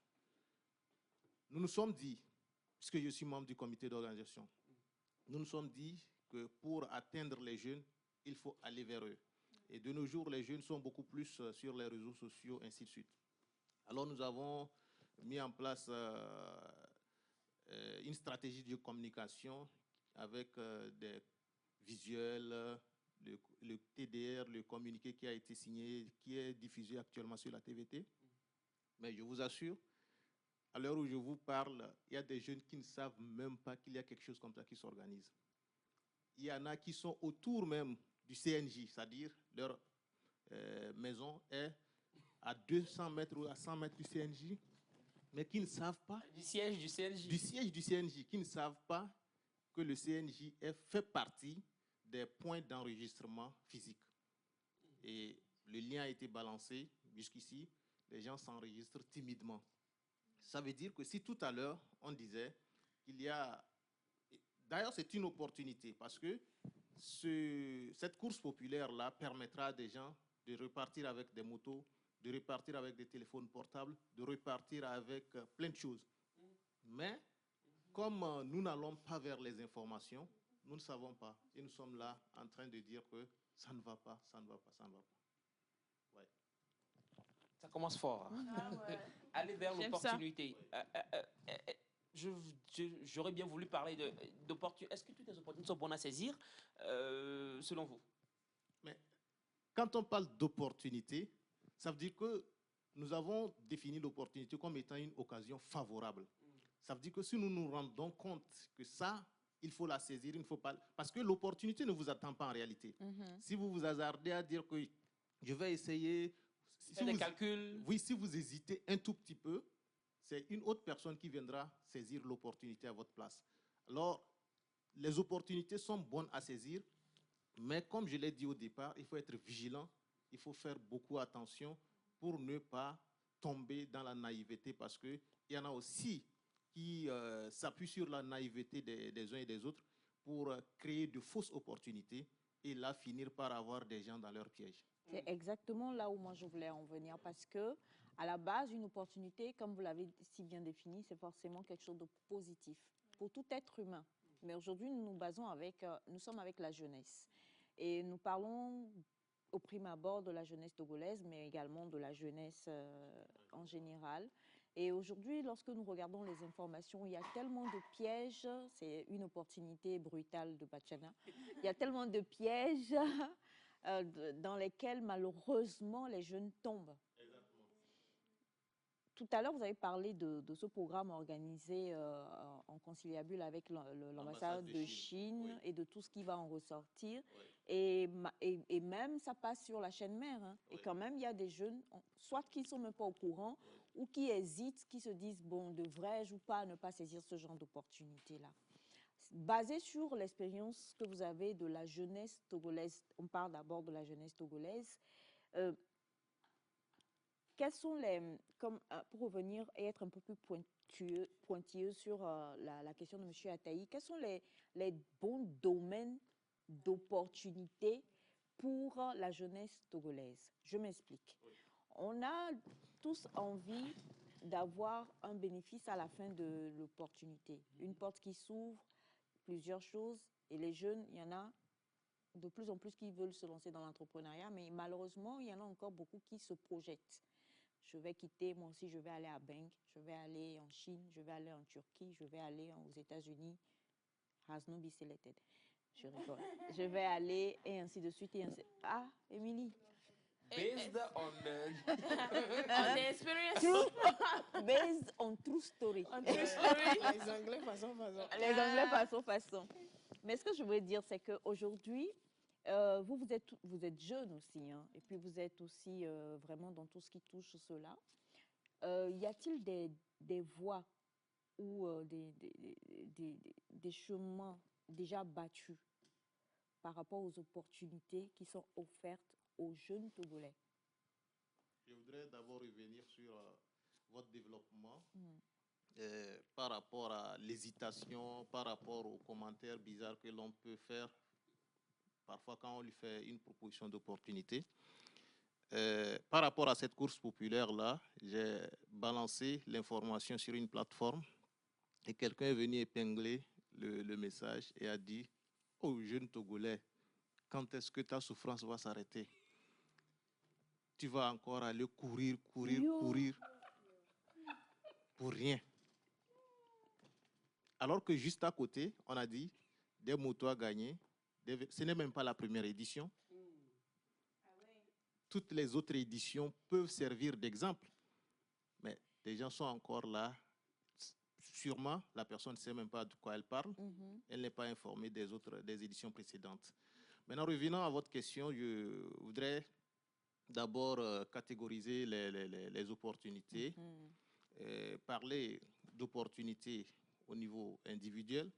Nous nous sommes dit, puisque je suis membre du comité d'organisation, nous nous sommes dit que pour atteindre les jeunes, il faut aller vers eux. Et de nos jours, les jeunes sont beaucoup plus sur les réseaux sociaux, ainsi de suite. Alors nous avons mis en place une stratégie de communication avec des visuels, le TDR, le communiqué qui a été signé, qui est diffusé actuellement sur la TVT. Mais je vous assure, à l'heure où je vous parle, il y a des jeunes qui ne savent même pas qu'il y a quelque chose comme ça qui s'organise. Il y en a qui sont autour même du CNJ, c'est-à-dire leur maison est à 200 mètres ou à 100 mètres du CNJ, mais qui ne savent pas... Du siège du CNJ. Du siège du CNJ, qui ne savent pas que le CNJ fait partie des points d'enregistrement physique. Et le lien a été balancé jusqu'ici, les gens s'enregistrent timidement. Ça veut dire que si tout à l'heure, on disait qu'il y a... D'ailleurs, c'est une opportunité parce que cette course populaire-là permettra à des gens de repartir avec des motos, de repartir avec des téléphones portables, de repartir avec plein de choses. Mais comme nous n'allons pas vers les informations, nous ne savons pas. Et nous sommes là en train de dire que ça ne va pas, ça ne va pas, ça ne va pas. Ouais. Ça commence fort. Aller vers l'opportunité. J'aurais bien voulu parler d'opportunité. Est-ce que toutes les opportunités sont bonnes à saisir, selon vous? Mais quand on parle d'opportunité, ça veut dire que nous avons défini l'opportunité comme étant une occasion favorable. Ça veut dire que si nous nous rendons compte que ça, il faut la saisir, il ne faut pas... Parce que l'opportunité ne vous attend pas en réalité. Si vous vous hasardez à dire que je vais essayer... Si des calculs. Oui, si vous hésitez un tout petit peu, c'est une autre personne qui viendra saisir l'opportunité à votre place. Alors, les opportunités sont bonnes à saisir, mais comme je l'ai dit au départ, il faut être vigilant, il faut faire beaucoup attention pour ne pas tomber dans la naïveté, parce qu'il y en a aussi qui s'appuient sur la naïveté des uns et des autres pour créer de fausses opportunités et là finir par avoir des gens dans leur piège. C'est exactement là où moi je voulais en venir, parce que à la base, une opportunité, comme vous l'avez si bien défini, c'est forcément quelque chose de positif pour tout être humain. Mais aujourd'hui, nous sommes avec la jeunesse. Et nous parlons au prime abord de la jeunesse togolaise, mais également de la jeunesse en général. Et aujourd'hui, lorsque nous regardons les informations, il y a tellement de pièges, c'est une opportunité brutale de Bachana, il y a tellement de pièges dans lesquels malheureusement les jeunes tombent. Tout à l'heure, vous avez parlé de ce programme organisé en conciliabule avec l'ambassade de Chine, et de tout ce qui va en ressortir. Et même, ça passe sur la chaîne mère. Et quand même, il y a des jeunes, soit qui ne sont même pas au courant, ou qui hésitent, qui se disent, bon, devrais-je ou pas ne pas saisir ce genre d'opportunité-là? Basé sur l'expérience que vous avez de la jeunesse togolaise, on parle d'abord de la jeunesse togolaise, quels sont pour revenir et être un peu plus pointilleux sur la question de M. Attaï, quels sont les bons domaines d'opportunité pour la jeunesse togolaise? Je m'explique. On a tous envie d'avoir un bénéfice à la fin de l'opportunité. Une porte qui s'ouvre, plusieurs choses, et les jeunes, il y en a de plus en plus qui veulent se lancer dans l'entrepreneuriat, mais malheureusement, il y en a encore beaucoup qui se projettent. Je vais quitter, moi aussi, je vais aller à Beng, je vais aller en Chine, je vais aller en Turquie, je vais aller aux États-Unis. Has no be selected. Je rigole. Je vais aller, et ainsi de suite. Et ainsi... Ah, Émilie. Based on On the experience. Based on true story. On true story. Les Anglais façon. Les Anglais façon. Mais ce que je veux dire, c'est qu'aujourd'hui, vous êtes jeune aussi, hein, et puis vous êtes aussi vraiment dans tout ce qui touche cela. Y a-t-il des voies ou des chemins déjà battus par rapport aux opportunités qui sont offertes aux jeunes Togolais? Je voudrais d'abord revenir sur votre développement par rapport à l'hésitation, par rapport aux commentaires bizarres que l'on peut faire parfois quand on lui fait une proposition d'opportunité. Par rapport à cette course populaire-là, j'ai balancé l'information sur une plateforme et quelqu'un est venu épingler le message et a dit « Oh, jeune Togolais, quand est-ce que ta souffrance va s'arrêter? Tu vas encore aller courir pour rien. » Alors que juste à côté, on a dit des motos à gagner. Ce n'est même pas la première édition. Toutes les autres éditions peuvent servir d'exemple. Mais les gens sont encore là. Sûrement, la personne ne sait même pas de quoi elle parle. Elle n'est pas informée des éditions précédentes. Maintenant, revenant à votre question, je voudrais d'abord catégoriser les opportunités, parler d'opportunités au niveau individuel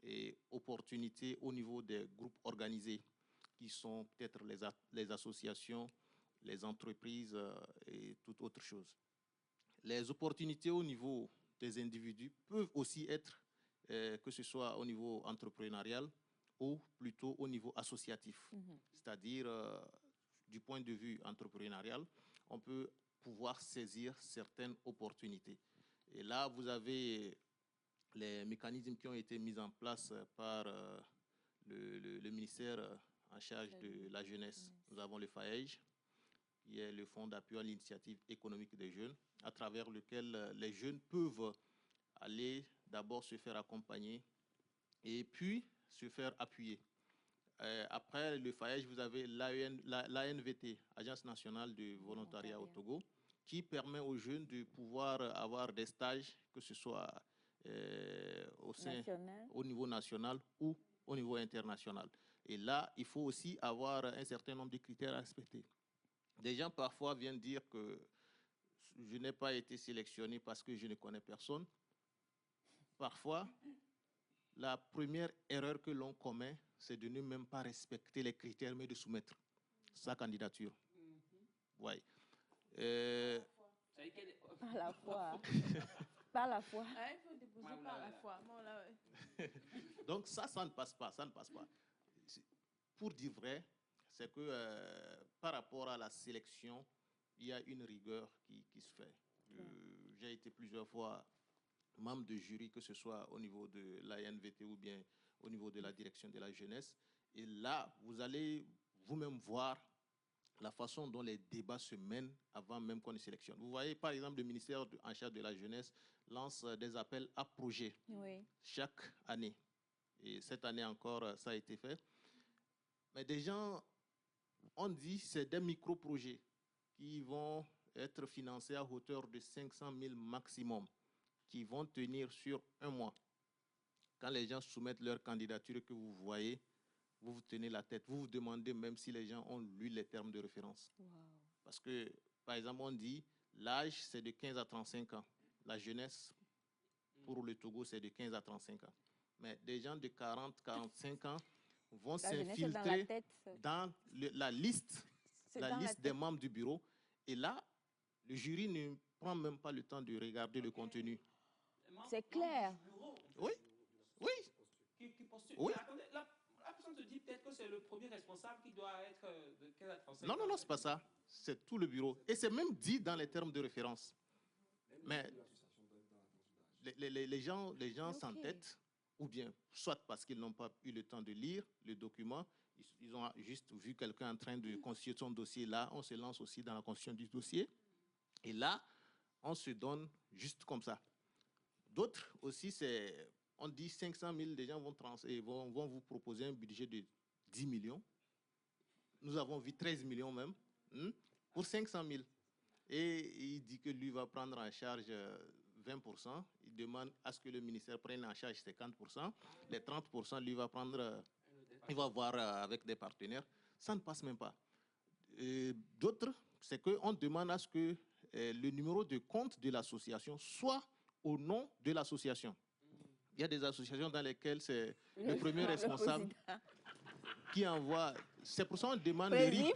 et opportunités au niveau des groupes organisés, qui sont peut-être les associations, les entreprises et toute autre chose. Les opportunités au niveau des individus peuvent aussi être, que ce soit au niveau entrepreneurial ou plutôt au niveau associatif. C'est-à-dire, du point de vue entrepreneurial, on peut pouvoir saisir certaines opportunités. Et là, vous avez les mécanismes qui ont été mis en place par le ministère en charge de la jeunesse. Nous avons le FAEJ, qui est le Fonds d'appui à l'initiative économique des jeunes, à travers lequel les jeunes peuvent aller d'abord se faire accompagner et puis se faire appuyer. Après le FAEJ, vous avez l'ANVT, Agence nationale de volontariat au Togo, qui permet aux jeunes de pouvoir avoir des stages, que ce soit au niveau national ou au niveau international. Et là, il faut aussi avoir un certain nombre de critères à respecter. Des gens parfois viennent dire que je n'ai pas été sélectionné parce que je ne connais personne. Parfois, la première erreur que l'on commet, c'est de ne même pas respecter les critères, mais de soumettre sa candidature. Oui. Par la foi. Par la foi. Il faut déposer par la foi. Donc ça ne passe pas, ça ne passe pas. Pour dire vrai, c'est que par rapport à la sélection, il y a une rigueur qui se fait. J'ai été plusieurs fois membre de jury, que ce soit au niveau de l'ANVT ou bien au niveau de la direction de la jeunesse. Et là, vous allez vous-même voir la façon dont les débats se mènent avant même qu'on les sélectionne. Vous voyez, par exemple, le ministère en charge de la jeunesse lance des appels à projets chaque année. Et cette année encore, ça a été fait. Mais des gens ont dit que c'est des micro-projets qui vont être financés à hauteur de 500 000 maximum, qui vont tenir sur un mois. Quand les gens soumettent leur candidature que vous voyez, vous vous tenez la tête. Vous vous demandez même si les gens ont lu les termes de référence. Wow. Parce que, par exemple, on dit L'âge, c'est de 15 à 35 ans. La jeunesse, pour le Togo, c'est de 15 à 35 ans. Mais des gens de 40, 45 ans vont s'infiltrer dans la liste des membres du bureau. Et là, le jury ne prend même pas le temps de regarder le contenu. C'est clair. Oui, oui. Oui. Attendez, la personne te dit peut-être que c'est le premier responsable qui doit être de 15 à 35 ans. Non, c'est pas ça. C'est tout le bureau. Et c'est même dit dans les termes de référence. Mais les gens s'entêtent, ou bien soit parce qu'ils n'ont pas eu le temps de lire le document, ils ont juste vu quelqu'un en train de constituer son dossier. Là, on se lance aussi dans la constitution du dossier. Et là, on se donne juste comme ça. D'autres aussi, on dit 500 000, les gens vont vous proposer un budget de 10 millions. Nous avons vu 13 millions même, pour 500 000. Et il dit que lui va prendre en charge 20%. Il demande à ce que le ministère prenne en charge 50%. Les 30%, lui va prendre, il va voir avec des partenaires. Ça ne passe même pas. D'autres, c'est qu'on demande à ce que le numéro de compte de l'association soit au nom de l'association. Il y a des associations dans lesquelles c'est le premier responsable qui envoie. C'est pour ça qu'on demande... Prési.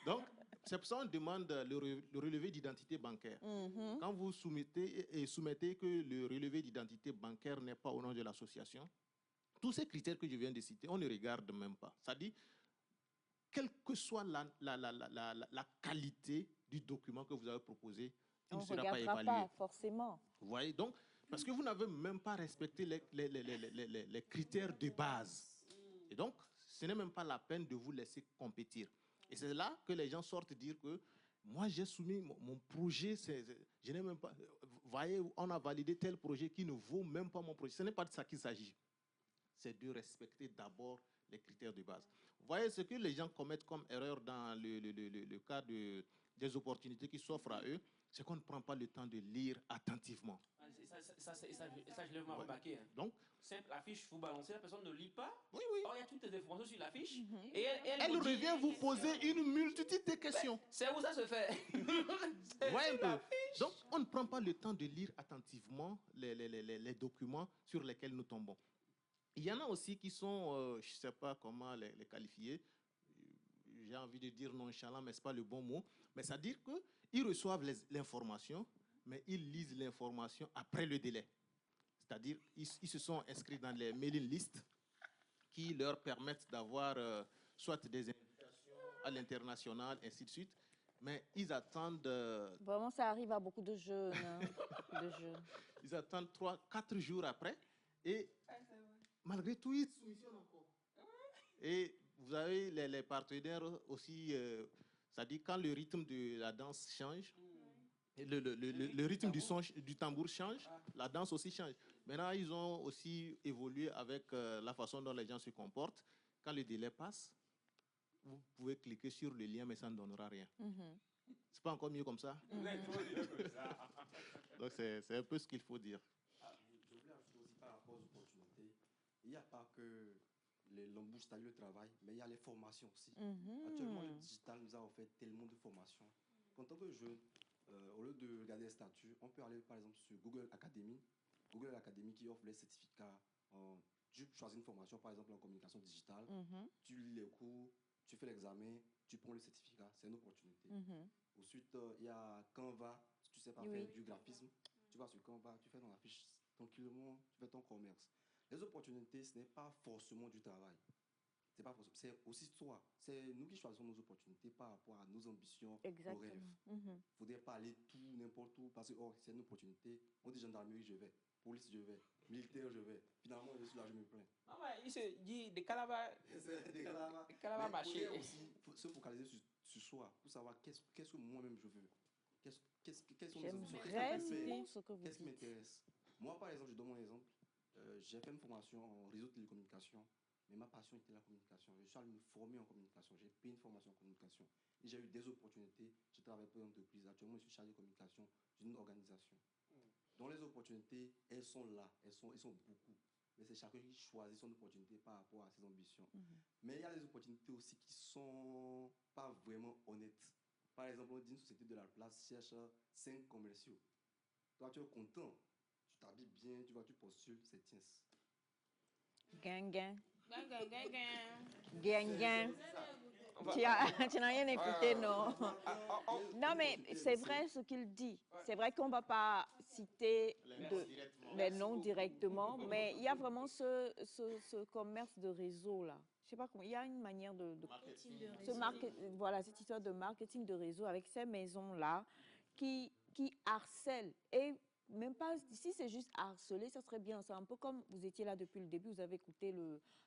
Donc, c'est pour ça qu'on demande le relevé d'identité bancaire. Quand vous soumettez que le relevé d'identité bancaire n'est pas au nom de l'association, tous ces critères que je viens de citer, on ne regarde même pas. C'est-à-dire, quelle que soit la qualité du document que vous avez proposé, il ne sera pas évalué. Pas forcément. Vous voyez, donc, parce que vous n'avez même pas respecté les critères de base. Et donc, ce n'est même pas la peine de vous laisser compétir. Et c'est là que les gens sortent dire que moi, j'ai soumis mon projet, je n'ai même pas... Vous voyez, on a validé tel projet qui ne vaut même pas mon projet. Ce n'est pas de ça qu'il s'agit. C'est de respecter d'abord les critères de base. Vous voyez, ce que les gens commettent comme erreur dans le cas des opportunités qui s'offrent à eux, c'est qu'on ne prend pas le temps de lire attentivement. Ça je l'ai vraiment remarqué. Hein. Donc, simple, la fiche, vous balancez, la personne ne lit pas. Oui. Or, il y a toutes les informations sur la fiche. Et elle revient vous poser une multitude de questions. C'est où ça se fait. Ouais, un peu. Donc, on ne prend pas le temps de lire attentivement les documents sur lesquels nous tombons. Il y en a aussi qui sont, je ne sais pas comment les qualifier, j'ai envie de dire nonchalant, mais ce n'est pas le bon mot, mais c'est-à-dire qu'ils reçoivent l'information, mais ils lisent l'information après le délai. C'est-à-dire ils se sont inscrits dans les mailing lists qui leur permettent d'avoir soit des invitations à l'international, ainsi de suite, mais ils attendent... Vraiment, ça arrive à beaucoup de jeunes. Ils attendent 3-4 jours après, et malgré tout, ils soumissionnent encore. Et vous avez les partenaires aussi, c'est-à-dire quand le rythme de la danse change, le rythme du tambour change, la danse aussi change. Maintenant, ils ont aussi évolué avec la façon dont les gens se comportent. Quand le délai passe, vous pouvez cliquer sur le lien, mais ça ne donnera rien. C'est pas encore mieux comme ça? Donc, c'est un peu ce qu'il faut dire. Je voulais ajouter aussi par rapport aux opportunités. Il n'y a pas que l'embauche, c'est-à-dire le travail, mais il y a les formations aussi. Actuellement, le digital nous a offert tellement de formations. En tant que jeune, au lieu de regarder les statuts, on peut aller par exemple sur Google Academy. Google Academy qui offre les certificats. Tu choisis une formation, par exemple en communication digitale. Tu lis les cours, tu fais l'examen, tu prends le certificat. C'est une opportunité. Ensuite, il y a Canva. Si tu ne sais pas faire du graphisme, tu vas sur Canva, tu fais ton affiche tranquillement, tu fais ton commerce. Les opportunités, ce n'est pas forcément du travail. C'est aussi toi. C'est nous qui choisissons nos opportunités par rapport à nos ambitions, nos rêves. Il ne faudrait pas aller tout, n'importe où, parce que c'est une opportunité. On dit gendarmerie, je vais. Police, je vais. Militaire, je vais. Finalement, je suis là, je me plains. Ah ouais, il se dit des calabas. Des calabas marchés. Il faut aussi se focaliser sur soi pour savoir qu'est-ce que moi-même je veux. Quelles sont mes ambitions? Qu'est-ce qui m'intéresse? Moi, par exemple, je donne mon exemple. J'ai fait une formation en réseau de télécommunication, mais ma passion était la communication. Je suis allé me former en communication. J'ai pris une formation en communication. Et j'ai eu des opportunités. Je travaille pour une entreprise. Actuellement, je suis chargé de communication d'une organisation. Donc, les opportunités, elles sont là. Elles sont beaucoup. mais c'est chacun qui choisit son opportunité par rapport à ses ambitions. Mais il y a des opportunités aussi qui sont pas vraiment honnêtes. Par exemple, on dit une société de la place cherche 5 commerciaux. Toi, tu es content, tu t'habilles bien, tu vois, tu postules, c'est tiens. Gang, gang. Gang, gang, gang, gang. Gang, gang. Tu n'as rien écouté, non? Non, mais c'est vrai ce qu'il dit. C'est vrai qu'on ne va pas citer les noms directement, mais il y a vraiment ce commerce de réseau-là. Je sais pas comment, il y a une manière voilà, cette histoire de marketing de réseau avec ces maisons-là qui harcèlent. Et même pas, si c'est juste harceler, ça serait bien. C'est un peu comme vous étiez là depuis le début, vous avez écouté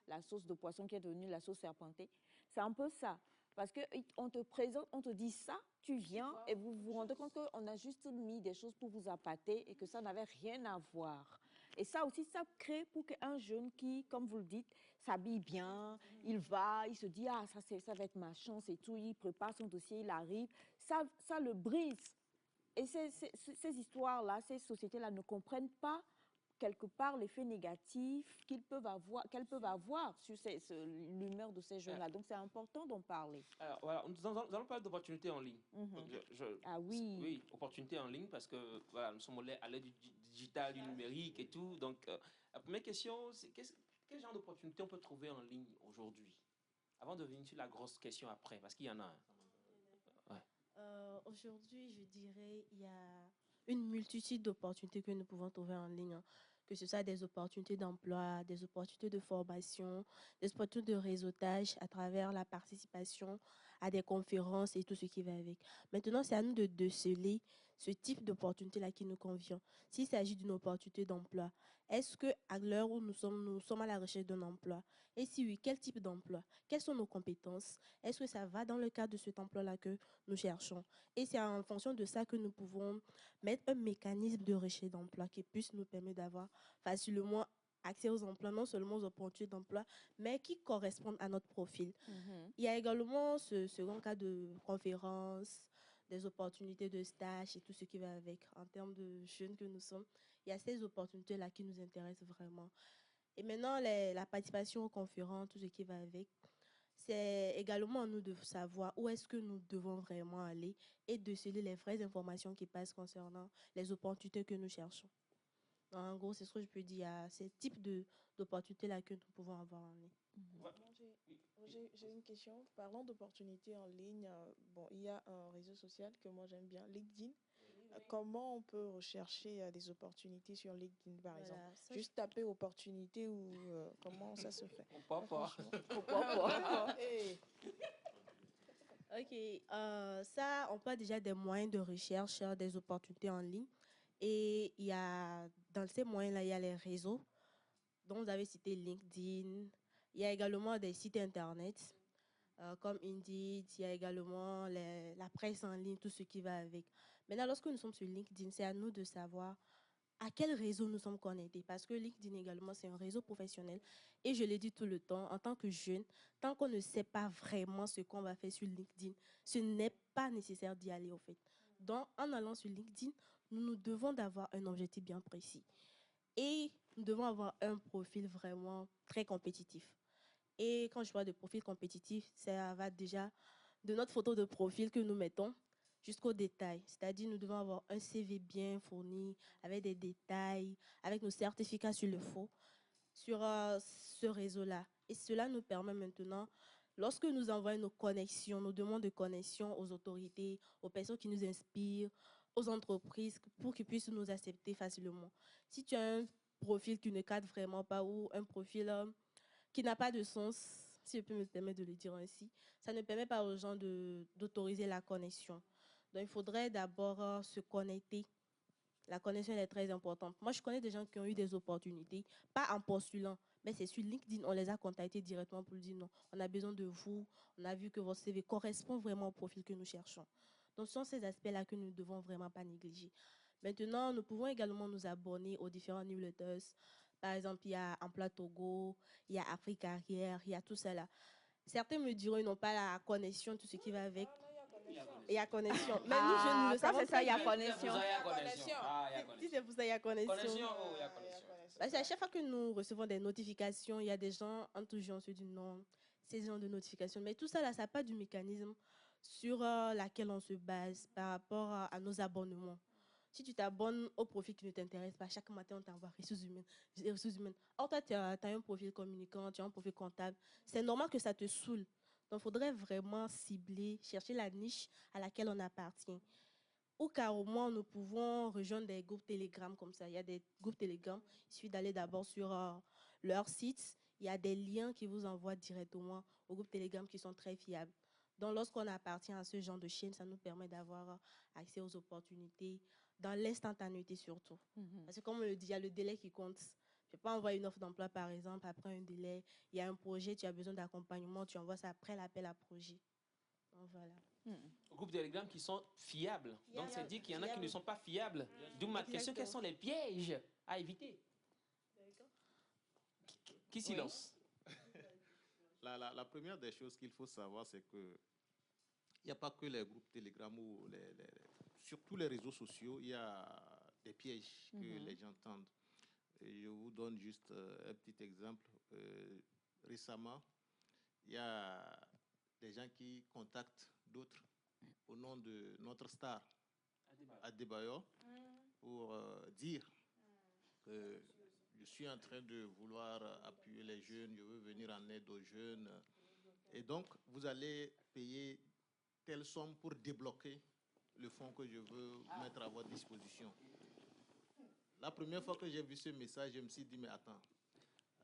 la sauce de poisson qui est devenue la sauce serpentée. C'est un peu ça. Parce qu'on te présente, on te dit ça, tu viens et vous vous rendez compte qu'on a juste mis des choses pour vous appâter et que ça n'avait rien à voir. Et ça aussi, ça crée pour qu'un jeune qui, comme vous le dites, s'habille bien, il se dit, ah, ça va être ma chance et tout, il prépare son dossier, il arrive, ça le brise. Et ces histoires-là, ces sociétés-là ne comprennent pas quelque part l'effet négatif qu'elles peuvent avoir sur l'humeur de ces jeunes-là. Donc, c'est important d'en parler. Alors, voilà, nous allons parler d'opportunités en ligne. Ah oui. Oui, opportunités en ligne parce que voilà, nous sommes à l'ère du digital, du numérique et tout. Donc, la première question, c'est quel genre d'opportunités on peut trouver en ligne aujourd'hui? Avant de venir sur la grosse question après, parce qu'il y en a un. Aujourd'hui, je dirais il y a une multitude d'opportunités que nous pouvons trouver en ligne, hein. Que ce soit des opportunités d'emploi, des opportunités de formation, des opportunités de réseautage à travers la participation à des conférences et tout ce qui va avec. Maintenant, c'est à nous de déceler ce type d'opportunité-là qui nous convient. S'il s'agit d'une opportunité d'emploi, est-ce qu'à l'heure où nous sommes à la recherche d'un emploi? Et si oui, quel type d'emploi? Quelles sont nos compétences? Est-ce que ça va dans le cadre de cet emploi-là que nous cherchons? Et c'est en fonction de ça que nous pouvons mettre un mécanisme de recherche d'emploi qui puisse nous permettre d'avoir facilement accès aux emplois, non seulement aux opportunités d'emploi, mais qui correspondent à notre profil. Il y a également ce second cas de conférences, des opportunités de stage et tout ce qui va avec. En termes de jeunes que nous sommes, il y a ces opportunités-là qui nous intéressent vraiment. Et maintenant, la participation aux conférences, tout ce qui va avec, c'est également à nous de savoir où est-ce que nous devons vraiment aller et de sceller les vraies informations qui passent concernant les opportunités que nous cherchons. En gros, c'est ce que je peux dire. Il y a ce type d'opportunités-là que nous pouvons avoir en ligne. J'ai une question. Parlant d'opportunités en ligne, bon, il y a un réseau social que moi j'aime bien, LinkedIn. Comment on peut rechercher des opportunités sur LinkedIn, par exemple? Juste taper opportunité ou comment ça se fait? Pourquoi pas? Ok, ça, on parle déjà des moyens de recherche des opportunités en ligne. Et il y a, dans ces moyens-là, il y a les réseaux, dont vous avez cité LinkedIn. Il y a également des sites Internet, comme Indeed. Il y a également la presse en ligne, tout ce qui va avec. Maintenant, lorsque nous sommes sur LinkedIn, c'est à nous de savoir à quel réseau nous sommes connectés. Parce que LinkedIn également, c'est un réseau professionnel. Et je le dis tout le temps, en tant que jeune, tant qu'on ne sait pas vraiment ce qu'on va faire sur LinkedIn, ce n'est pas nécessaire d'y aller au fait. Donc, en allant sur LinkedIn, nous devons d'avoir un objectif bien précis. Et nous devons avoir un profil vraiment très compétitif. Et quand je parle de profil compétitif, ça va déjà de notre photo de profil que nous mettons jusqu'aux détails. C'est-à-dire, nous devons avoir un CV bien fourni, avec des détails, avec nos certificats sur le faux, sur ce réseau-là. Et cela nous permet maintenant, lorsque nous envoyons nos connexions, nos demandes de connexion aux autorités, aux personnes qui nous inspirent, aux entreprises, pour qu'ils puissent nous accepter facilement. Si tu as un profil qui ne cadre vraiment pas ou un profil qui n'a pas de sens, si je peux me permettre de le dire ainsi, ça ne permet pas aux gens d'autoriser la connexion. Donc, il faudrait d'abord se connecter. La connexion est très importante. Moi, je connais des gens qui ont eu des opportunités, pas en postulant, mais c'est sur LinkedIn, on les a contactés directement pour dire non, on a besoin de vous, on a vu que votre CV correspond vraiment au profil que nous cherchons. Donc, ce sont ces aspects-là que nous ne devons vraiment pas négliger. Maintenant, nous pouvons également nous abonner aux différents newsletters. Par exemple, il y a Emploi Togo, il y a Afrique Carrière, il y a tout ça là. Certains me diront qu'ils n'ont pas la connexion, tout ce qui va avec. Il y a connexion. Mais nous, je ne le savons pas. Il y a connexion. Si c'est pour ça, il y a connexion. Parce qu'à chaque fois que nous recevons des notifications, il y a des gens, en tout genre, on se dit non, ces genres de notifications. Mais tout ça, là, ça n'a pas du mécanisme sur laquelle on se base par rapport à nos abonnements. Si tu t'abonnes au profil qui ne t'intéresse pas, chaque matin, on t'envoie ressources humaines. Or, toi, tu as un profil communicant, tu as un profil comptable. C'est normal que ça te saoule. Donc, il faudrait vraiment cibler, chercher la niche à laquelle on appartient. Ou carrément, nous pouvons rejoindre des groupes Telegram comme ça. Il y a des groupes Telegram. Il suffit d'aller d'abord sur leur site. Il y a des liens qui vous envoient directement aux groupes Telegram qui sont très fiables. Donc, lorsqu'on appartient à ce genre de chaîne, ça nous permet d'avoir accès aux opportunités dans l'instantanéité surtout. Parce que comme on le dit, il y a le délai qui compte. Je ne vais pas envoyer une offre d'emploi, par exemple, après un délai. Il y a un projet, tu as besoin d'accompagnement, tu envoies ça après l'appel à projet. Donc, voilà. Groupes Telegram qui sont fiables. Donc, c'est dire qu'il y en a qui ne sont pas fiables. D'où ma question, quels sont les pièges à éviter? Qui s'y lance? La première des choses qu'il faut savoir, c'est que il n'y a pas que les groupes Telegram ou sur tous les réseaux sociaux, il y a des pièges que les gens tendent. Et je vous donne juste un petit exemple. Récemment, il y a des gens qui contactent d'autres au nom de notre star, Adebayor, pour dire que je suis en train de vouloir appuyer les jeunes, je veux venir en aide aux jeunes. Et donc, vous allez payer telle somme pour débloquer le fonds que je veux mettre à votre disposition. La première fois que j'ai vu ce message, je me suis dit, mais attends,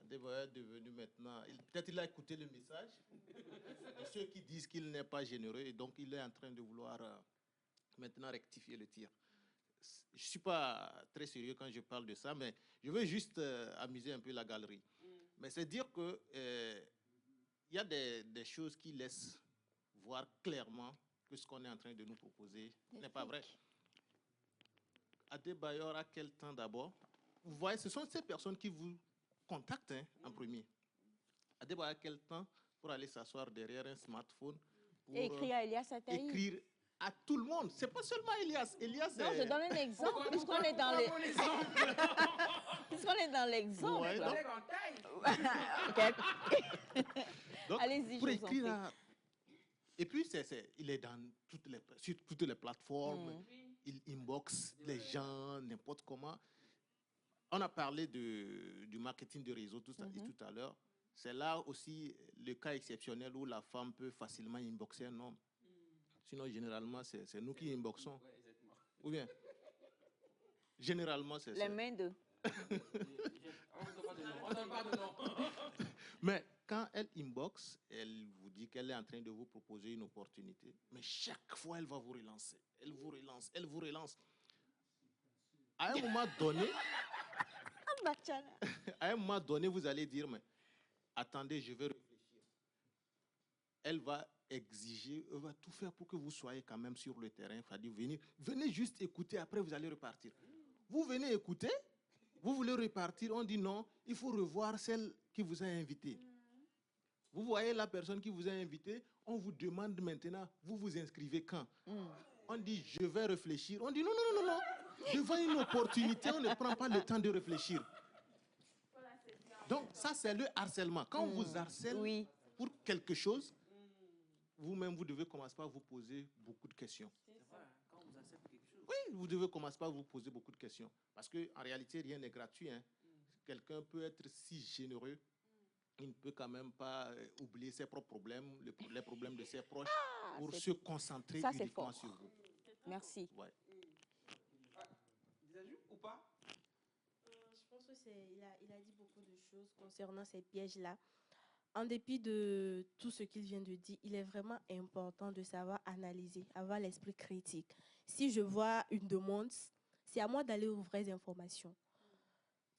Adebayor est devenu maintenant... Peut-être il a écouté le message de ceux qui disent qu'il n'est pas généreux et donc il est en train de vouloir maintenant rectifier le tir. Je ne suis pas très sérieux quand je parle de ça, mais je veux juste amuser un peu la galerie. Mais c'est dire que il y a des choses qui laissent voir clairement que ce qu'on est en train de nous proposer n'est pas vrai. Adebayor a quel temps d'abord? Vous voyez, ce sont ces personnes qui vous contactent en premier. Adebayor a quel temps pour aller s'asseoir derrière un smartphone pour écrire à Elias Ataï. Écrire à tout le monde. C'est pas seulement Elias. Elias, non, je donne un exemple, puisqu'on est dans puisqu'on est dans l'exemple. Ouais, donc, allez-y, pour je vous en écrire prie. Et puis, il est sur toutes les plateformes. Il inbox les gens, n'importe comment. On a parlé du marketing de réseau tout à l'heure. C'est là aussi le cas exceptionnel où la femme peut facilement inboxer un homme. Sinon, généralement, c'est nous qui inboxons. Ou bien, généralement, c'est les mains de... Mais quand elle inbox, elle vous dit qu'elle est en train de vous proposer une opportunité. Mais chaque fois, elle va vous relancer. Elle vous relance, elle vous relance. À un moment donné, à un moment donné, vous allez dire, mais attendez, je vais réfléchir. Elle va exiger, elle va tout faire pour que vous soyez quand même sur le terrain. Il dire, venez juste écouter, après vous allez repartir. Vous venez écouter, vous voulez repartir, on dit non, il faut revoir celle qui vous a invité. Vous voyez la personne qui vous a invité, on vous demande maintenant, vous vous inscrivez quand? On dit, je vais réfléchir. On dit, non. Devant une opportunité, on ne prend pas le temps de réfléchir. Donc, ça, c'est le harcèlement. Quand on vous harcèle pour quelque chose, vous-même, vous devez commencer par vous poser beaucoup de questions. Oui, vous devez commencer par vous poser beaucoup de questions. Parce qu'en réalité, rien n'est gratuit. Quelqu'un peut être si généreux, il ne peut quand même pas oublier ses propres problèmes, les problèmes de ses proches, pour se concentrer uniquement sur vous. Merci. Ouais. Des ajouts ou pas? Je pense qu'il a dit beaucoup de choses concernant ces pièges-là. En dépit de tout ce qu'il vient de dire, il est vraiment important de savoir analyser, avoir l'esprit critique. Si je vois une demande, c'est à moi d'aller aux vraies informations.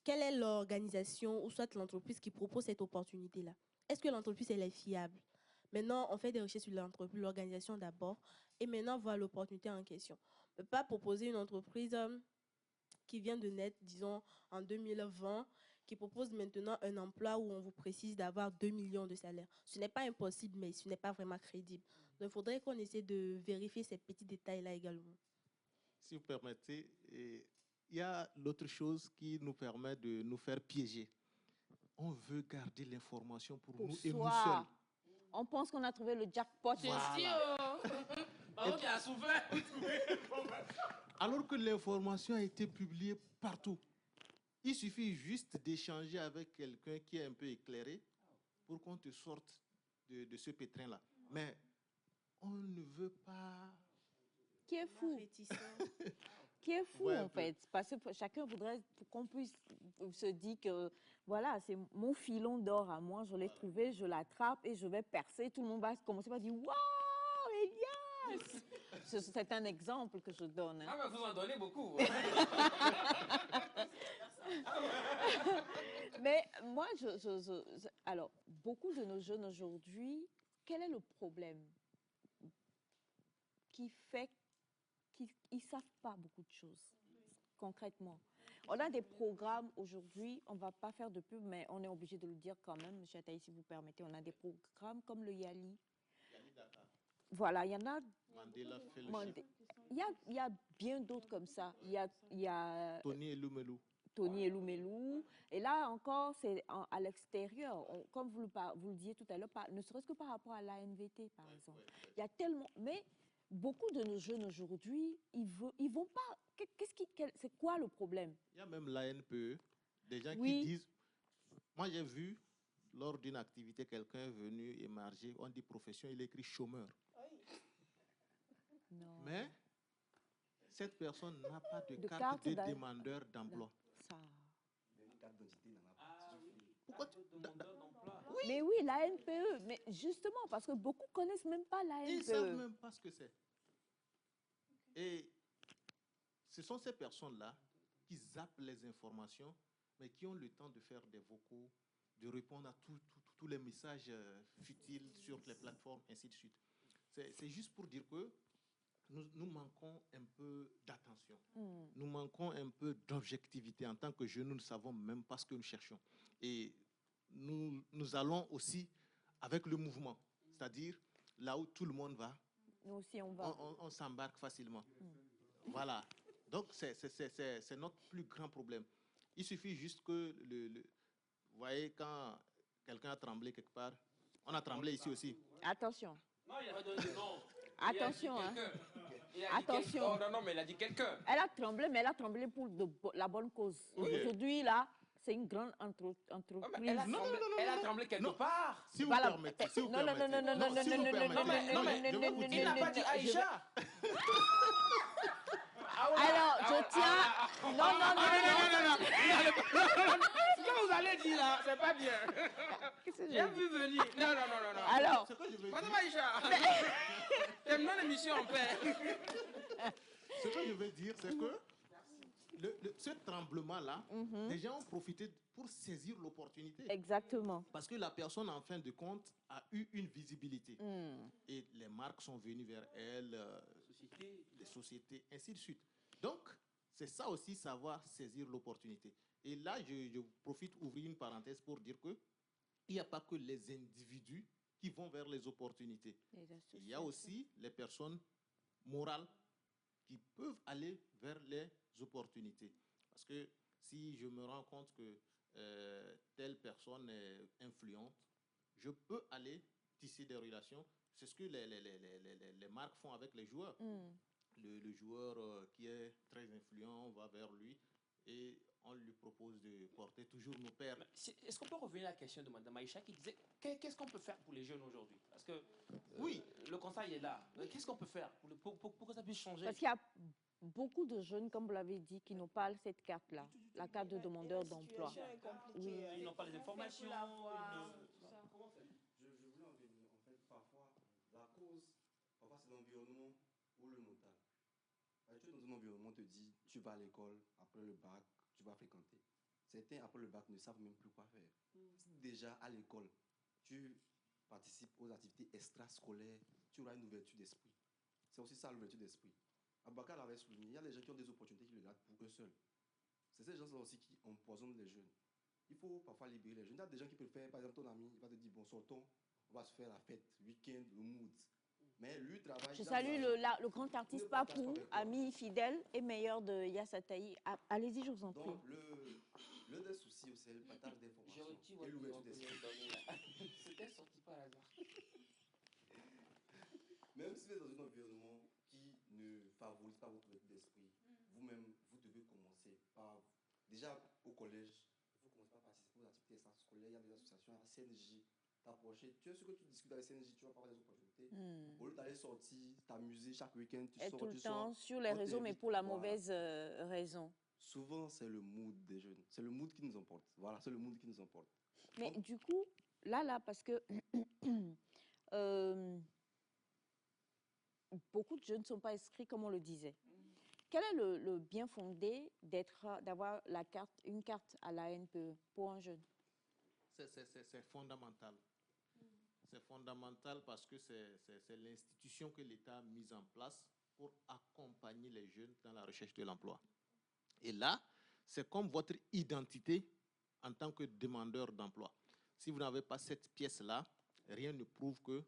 Quelle est l'organisation ou soit l'entreprise qui propose cette opportunité-là? Est-ce que l'entreprise, elle est fiable? Maintenant, on fait des recherches sur l'entreprise, l'organisation d'abord, et maintenant, voir l'opportunité en question. On ne peut pas proposer une entreprise qui vient de naître, disons, en 2020, qui propose maintenant un emploi où on vous précise d'avoir 2 millions de salaire. Ce n'est pas impossible, mais ce n'est pas vraiment crédible. Donc, il faudrait qu'on essaie de vérifier ces petits détails-là également. Si vous permettez, il il y a l'autre chose qui nous permet de nous faire piéger. On veut garder l'information pour nous et nous seuls. On pense qu'on a trouvé le jackpot. Voilà. Qui a souffert. Alors que l'information a été publiée partout. Il suffit juste d'échanger avec quelqu'un qui est un peu éclairé pour qu'on te sorte de ce pétrin-là. Mais on ne veut pas... Qui est fou. Qui est fou, en fait. Parce que chacun voudrait qu'on puisse se dire que, voilà, c'est mon filon d'or à moi, je l'ai trouvé, je l'attrape et je vais percer. Tout le monde va commencer par dire, waouh, Elias! C'est un exemple que je donne. Hein. Ah, mais vous en donnez beaucoup. Mais moi, alors, beaucoup de nos jeunes aujourd'hui, quel est le problème qui fait qu'ils ne savent pas beaucoup de choses, concrètement? On a des programmes aujourd'hui, on ne va pas faire de pub, mais on est obligé de le dire quand même, M. Ataï, si vous permettez, on a des programmes comme le YALI. Voilà, il y en a... Mandela Fellowship. Il y a bien d'autres comme ça. Il y a Tony Elumelou. Tony Elumelou. Et là encore, c'est à l'extérieur. Comme vous le disiez tout à l'heure, ne serait-ce que par rapport à l'ANVT, par exemple. Il y a tellement... Mais beaucoup de nos jeunes aujourd'hui, ils vont pas... C'est quoi le problème? Il y a même l'ANPE, des gens qui disent... Moi, j'ai vu, lors d'une activité, quelqu'un est venu émarger, on dit profession, il écrit chômeur. Non. Mais cette personne n'a pas de carte de demandeur d'emploi. Pourquoi tu demandeur d'emploi? Mais oui, l'ANPE. Mais justement, parce que beaucoup ne connaissent même pas l'ANPE. Ils ne savent même pas ce que c'est. Et ce sont ces personnes-là qui zappent les informations, mais qui ont le temps de faire des vocaux, de répondre à tous les messages futiles sur les plateformes, ainsi de suite. C'est juste pour dire que nous manquons un peu d'attention. Nous manquons un peu d'objectivité. En tant que jeunes, nous ne savons même pas ce que nous cherchons. Et nous allons aussi avec le mouvement, c'est-à-dire là où tout le monde va, nous aussi on va. On s'embarque facilement. Voilà. Donc, c'est notre plus grand problème. Il suffit juste que, vous voyez, quand quelqu'un a tremblé quelque part, on a tremblé ici aussi. Attention. Non, il a donné non. Attention, hein. Attention. Non, mais il a dit quelqu'un. Elle a tremblé, mais elle a tremblé pour la bonne cause. Aujourd'hui, là, c'est une grande entreprise. Elle a tremblé quelque part. Si vous permettez. Non, il n'a pas dit Aïcha. Alors, je tiens... Non. Ce que vous allez dire là, c'est pas bien. J'ai vu venir. Non. Alors... Madame Aïcha, terminons l'émission en paix. Ce que je veux dire, c'est que ce tremblement-là, les gens ont profité pour saisir l'opportunité. Exactement. Parce que la personne, en fin de compte, a eu une visibilité. Et les marques sont venues vers elle, les sociétés, ainsi de suite. Donc, c'est ça aussi, savoir saisir l'opportunité. Et là, je profite d'ouvrir une parenthèse pour dire que il n'y a pas que les individus qui vont vers les opportunités. Il y a aussi les personnes morales qui peuvent aller vers les opportunités. Parce que si je me rends compte que telle personne est influente, je peux aller tisser des relations. C'est ce que les marques font avec les joueurs. Le joueur qui est très influent, on va vers lui et on lui propose de porter toujours nos pères. Est-ce qu'on peut revenir à la question de Mme Aïcha qui disait qu'est-ce qu'on peut faire pour les jeunes aujourd'hui? Parce que oui, le conseil est là. Qu'est-ce qu'on peut faire pour que ça puisse changer? Parce qu'il y a beaucoup de jeunes, comme vous l'avez dit, qui n'ont pas cette carte-là, la carte de demandeur d'emploi. Oui. Ils n'ont pas les informations. Comment faire? Je voulais en venir. En fait, parfois, la cause, c'est l'environnement ou le mental. Tu es dans un environnement, on te dit, tu vas à l'école, après le bac, tu vas fréquenter. Certains, après le bac, ne savent même plus quoi faire. Si déjà à l'école, tu participes aux activités extrascolaires, tu auras une ouverture d'esprit. C'est aussi ça, l'ouverture d'esprit. Abakar l'avait souligné, il y a des gens qui ont des opportunités qui le gardent pour eux seuls. C'est ces gens-là aussi qui empoisonnent les jeunes. Il faut parfois libérer les jeunes. Il y a des gens qui peuvent faire, par exemple, ton ami, il va te dire, bon, sortons, on va se faire la fête, week-end, le mood. Mais lui travaille. Je salue le grand artiste Papou, ami fidèle et meilleur de Yassataï. Allez-y, je vous en prie. Donc, l'un des soucis, c'est le partage d'informations et l'ouverture d'esprit. C'était sorti par hasard. Même si vous êtes dans un environnement qui ne favorise pas votre ouverture d'esprit, vous-même, vous devez commencer par, déjà au collège, il faut commencer par participer aux activités scolaires, il y a des associations, à la CNJ, t'approcher. Tu sais ce que tu discutes avec CNJ, tu vas pas avoir des opportunités. Au lieu d'aller sortir, t'amuser chaque week-end, tu sors, tout le temps sur les réseaux, mais pour la mauvaise raison. Souvent, c'est le mood des jeunes. C'est le mood qui nous emporte. Voilà, c'est le mood qui nous emporte. Mais du coup, là, parce que beaucoup de jeunes ne sont pas inscrits, comme on le disait. Quel est le bien fondé d'avoir une carte à l'ANPE pour un jeune? C'est fondamental. C'est fondamental parce que c'est l'institution que l'État a mise en place pour accompagner les jeunes dans la recherche de l'emploi. Et là, c'est comme votre identité en tant que demandeur d'emploi. Si vous n'avez pas cette pièce-là, rien ne prouve que...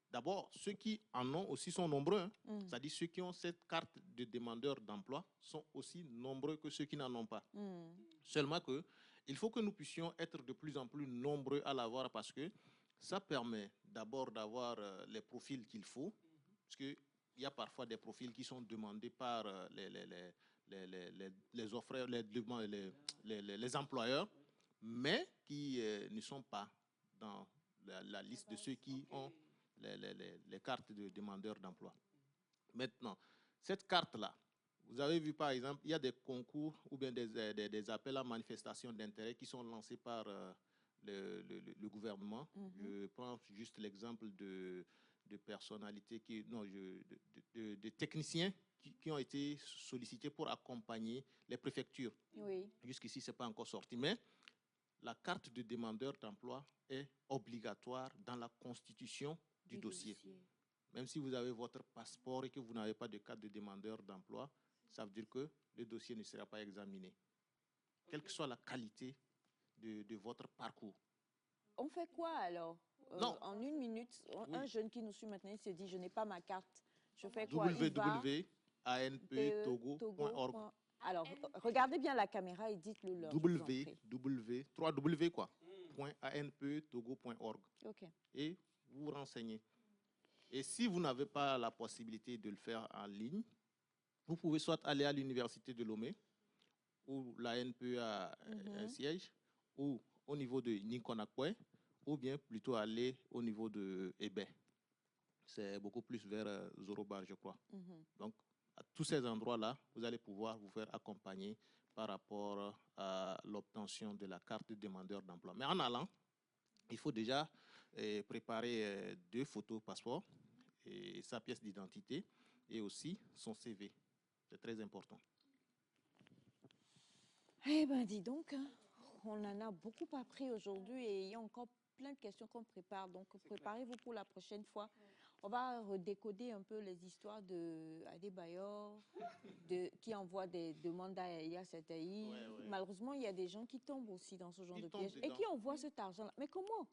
D'abord, ceux qui en ont aussi sont nombreux. Hein. C'est-à-dire ceux qui ont cette carte de demandeur d'emploi sont aussi nombreux que ceux qui n'en ont pas. Seulement que il faut que nous puissions être de plus en plus nombreux à l'avoir parce que ça permet d'abord d'avoir les profils qu'il faut. Parce qu'il y a parfois des profils qui sont demandés par les offreurs, les employeurs, mais qui ne sont pas dans la liste de ceux qui ont les cartes de demandeurs d'emploi. Maintenant, cette carte-là, vous avez vu par exemple, il y a des concours ou bien des appels à manifestation d'intérêt qui sont lancés par le gouvernement. Je prends juste l'exemple de personnalités, de techniciens qui ont été sollicités pour accompagner les préfectures. Oui. Jusqu'ici, ce n'est pas encore sorti. Mais la carte de demandeur d'emploi est obligatoire dans la constitution du dossier. Même si vous avez votre passeport et que vous n'avez pas de carte de demandeur d'emploi, ça veut dire que le dossier ne sera pas examiné. Quelle que soit la qualité de votre parcours. On fait quoi alors en une minute, un jeune qui nous suit maintenant, il se dit, je n'ai pas ma carte. Je fais quoi? www.anptogo.org. Alors, regardez bien la caméra et dites-le leur. www, quoi. .anptogo.org. Okay. Et vous vous renseignez. Et si vous n'avez pas la possibilité de le faire en ligne, vous pouvez soit aller à l'université de Lomé, où l'ANPE a un siège, ou au niveau de Ninkonakwe, ou bien plutôt aller au niveau de Ebé. C'est beaucoup plus vers Zorobar, je crois. Donc, à tous ces endroits-là, vous allez pouvoir vous faire accompagner par rapport à l'obtention de la carte de demandeur d'emploi. Mais en allant, il faut déjà préparer 2 photos passeport et sa pièce d'identité et aussi son CV. C'est très important. Eh bien, dis donc, hein, on en a beaucoup appris aujourd'hui et il y a encore plein de questions qu'on prépare. Donc, préparez-vous pour la prochaine fois. On va redécoder un peu les histoires d'Adebayor, qui envoie des demandes à Yassataï. Malheureusement, il y a des gens qui tombent aussi dans ce genre de piège et qui envoient cet argent-là. Mais comment?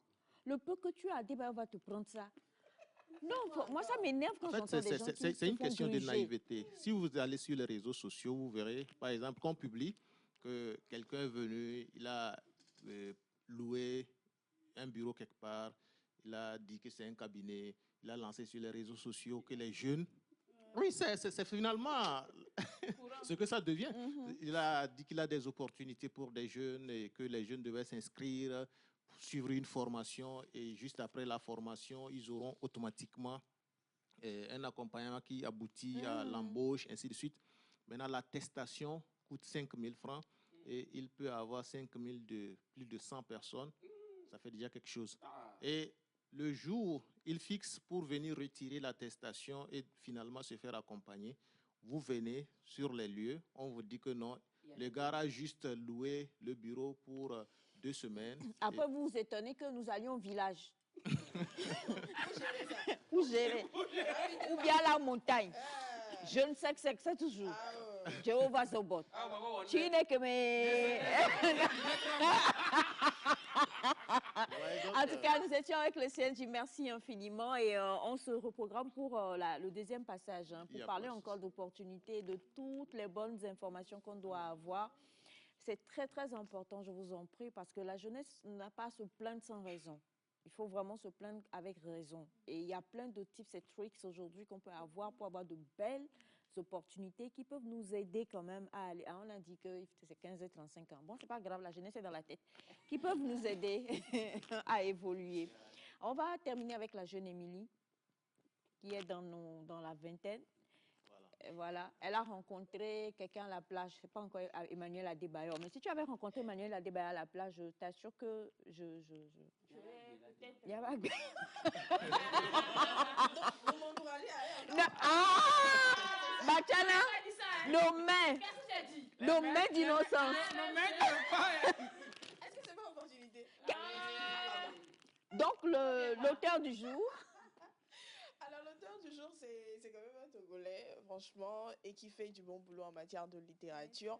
Le peu que tu as, Adebayor va te prendre ça. Non, moi, ça m'énerve quand j'entends des gens qui c'est une question de naïveté. Si vous allez sur les réseaux sociaux, vous verrez, par exemple, qu'on publie que quelqu'un est venu, il a loué un bureau quelque part, il a dit que c'est un cabinet, il a lancé sur les réseaux sociaux que les jeunes... Oui, c'est finalement ce que ça devient. Il a dit qu'il a des opportunités pour des jeunes et que les jeunes devaient s'inscrire, suivre une formation et juste après la formation, ils auront automatiquement un accompagnement qui aboutit à l'embauche, ainsi de suite. Maintenant, l'attestation coûte 5 000 francs et il peut avoir 5 000 de plus de 100 personnes. Ça fait déjà quelque chose. Et le jour, il fixe pour venir retirer l'attestation et finalement se faire accompagner. Vous venez sur les lieux, on vous dit que non, le gars a juste loué le bureau pour 2 semaines. Après, vous vous étonnez que nous allions au village. Où gérer. Ou bien à la montagne. Je ne sais que c'est que ça toujours. Jéhovah Zobot. Tu n'es que mes... En tout cas, nous étions avec le CNJ. Merci infiniment. Et on se reprogramme pour le deuxième passage, hein, pour parler encore d'opportunités, de toutes les bonnes informations qu'on doit avoir. C'est très, très important, je vous en prie, parce que la jeunesse n'a pas à se plaindre sans raison. Il faut vraiment se plaindre avec raison. Et il y a plein de tips et tricks aujourd'hui qu'on peut avoir pour avoir de belles opportunités qui peuvent nous aider quand même à aller. Ah, on a dit que c'est 15 et 35 ans. Bon, c'est pas grave, la jeunesse est dans la tête. Qui peuvent nous aider à évoluer. On va terminer avec la jeune Émilie, qui est dans la vingtaine. Voilà, elle a rencontré quelqu'un à la plage, je ne sais pas encore Emmanuel Adebayor, mais si tu avais rencontré Emmanuel Adebayor à la plage, je t'assure que il y a pas... Bachana, nos mains d'innocence. Est-ce que c'est pas opportunité? Donc, l'auteur du jour. Alors, l'auteur du jour, c'est quand même un Togolais, franchement, et qui fait du bon boulot en matière de littérature.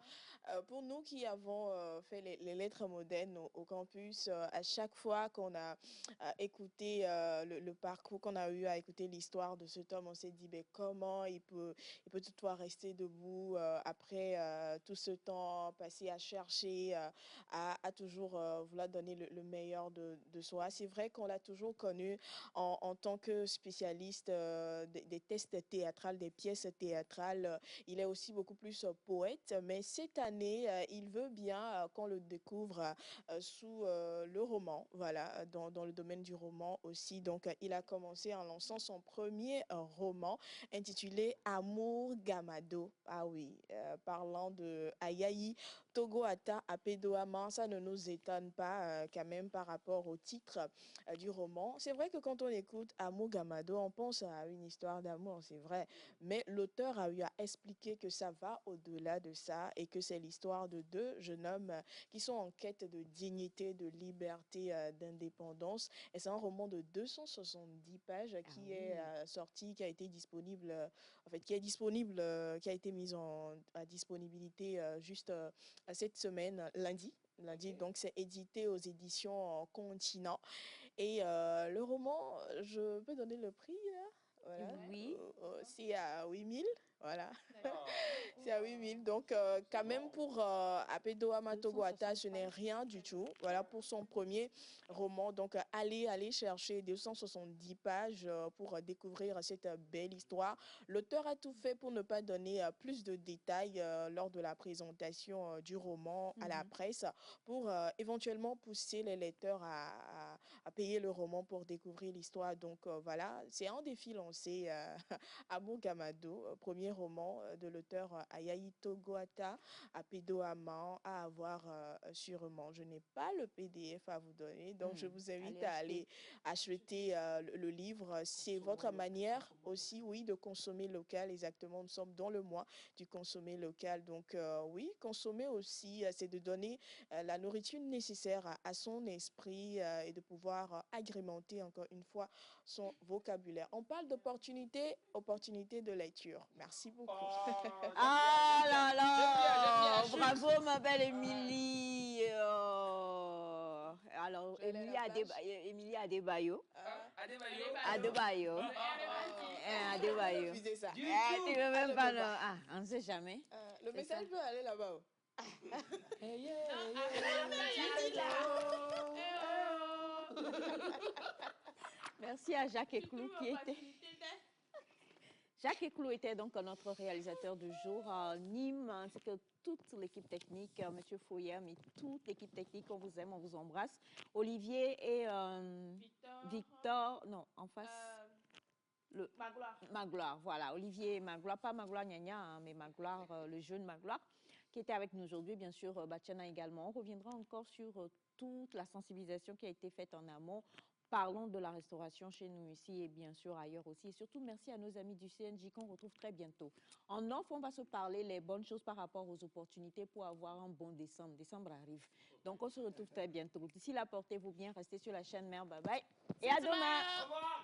Pour nous qui avons fait les lettres modernes au campus, à chaque fois qu'on a écouté le parcours, qu'on a eu à écouter l'histoire de cet homme, on s'est dit, comment il peut toutefois rester debout après tout ce temps passé à chercher, à toujours vouloir donner le meilleur de soi. C'est vrai qu'on l'a toujours connu en tant que spécialiste des tests théâtrales, des pièces théâtrales. Il est aussi beaucoup plus poète, mais cette année, il veut bien qu'on le découvre sous le roman, voilà, dans le domaine du roman aussi. Donc, il a commencé en lançant son premier roman intitulé Amour Gamado. Ah oui, parlant de Ayayi Togoata Apedoaman, ça ne nous étonne pas quand même par rapport au titre du roman. C'est vrai que quand on écoute Amour Gamado, on pense à une histoire d'amour, c'est vrai, mais l'auteur a eu à expliquer que ça va au-delà de ça et que c'est l'histoire de deux jeunes hommes qui sont en quête de dignité, de liberté, d'indépendance. Et c'est un roman de 270 pages qui est sorti, qui a été disponible, en fait, qui est disponible, qui a été mis à disponibilité juste cette semaine, lundi. Donc c'est édité aux éditions Continent. Et le roman, je peux donner le prix là? Voilà. Oui. C'est à 8 000. Voilà. C'est à 8 000. Donc, quand même, pour Apedoama Togoata, ce n'est rien du tout. Voilà, pour son premier roman. Donc, allez chercher 270 pages pour découvrir cette belle histoire. L'auteur a tout fait pour ne pas donner plus de détails lors de la présentation du roman à la presse, pour éventuellement pousser les lecteurs à payer le roman pour découvrir l'histoire. Donc, voilà, c'est un défi lancé à Gamado, premier roman de l'auteur Ayayi Togoata Apedoaman, à avoir sûrement. Je n'ai pas le PDF à vous donner, donc je vous invite à aller acheter le livre. C'est votre manière aussi, oui, de consommer local. Exactement, nous sommes dans le mois du consommer local. Donc, oui, consommer aussi, c'est de donner la nourriture nécessaire à son esprit et de pouvoir agrémenter encore une fois son vocabulaire. On parle d'opportunités, opportunités de lecture. Merci beaucoup. Ah là là, bravo ma belle Émilie. Alors, Émilie Adebayo. Adebayo. Adebayo. Tu veux même pas, ah, on ne sait jamais. Le message peut aller là-bas. Merci à Jacques Eclou qui était... Jacques Eclou était donc notre réalisateur du jour. Nîmes, ainsi que toute l'équipe technique, Monsieur Foyer, mais toute l'équipe technique, on vous aime, on vous embrasse. Olivier et Victor, non, en face... Magloire, voilà. Olivier et Magloire, pas Magloire Gnagna, hein, mais Magloire, le jeune Magloire, qui était avec nous aujourd'hui, bien sûr, Bachana également. On reviendra encore sur toute la sensibilisation qui a été faite en amont. Parlons de la restauration chez nous ici et bien sûr ailleurs aussi. Et surtout, merci à nos amis du CNJ qu'on retrouve très bientôt. En off, on va se parler les bonnes choses par rapport aux opportunités pour avoir un bon décembre. Décembre arrive. Donc, on se retrouve très bientôt. D'ici là, portez-vous bien. Restez sur la chaîne Mère. Bye bye. Et à demain. Au revoir.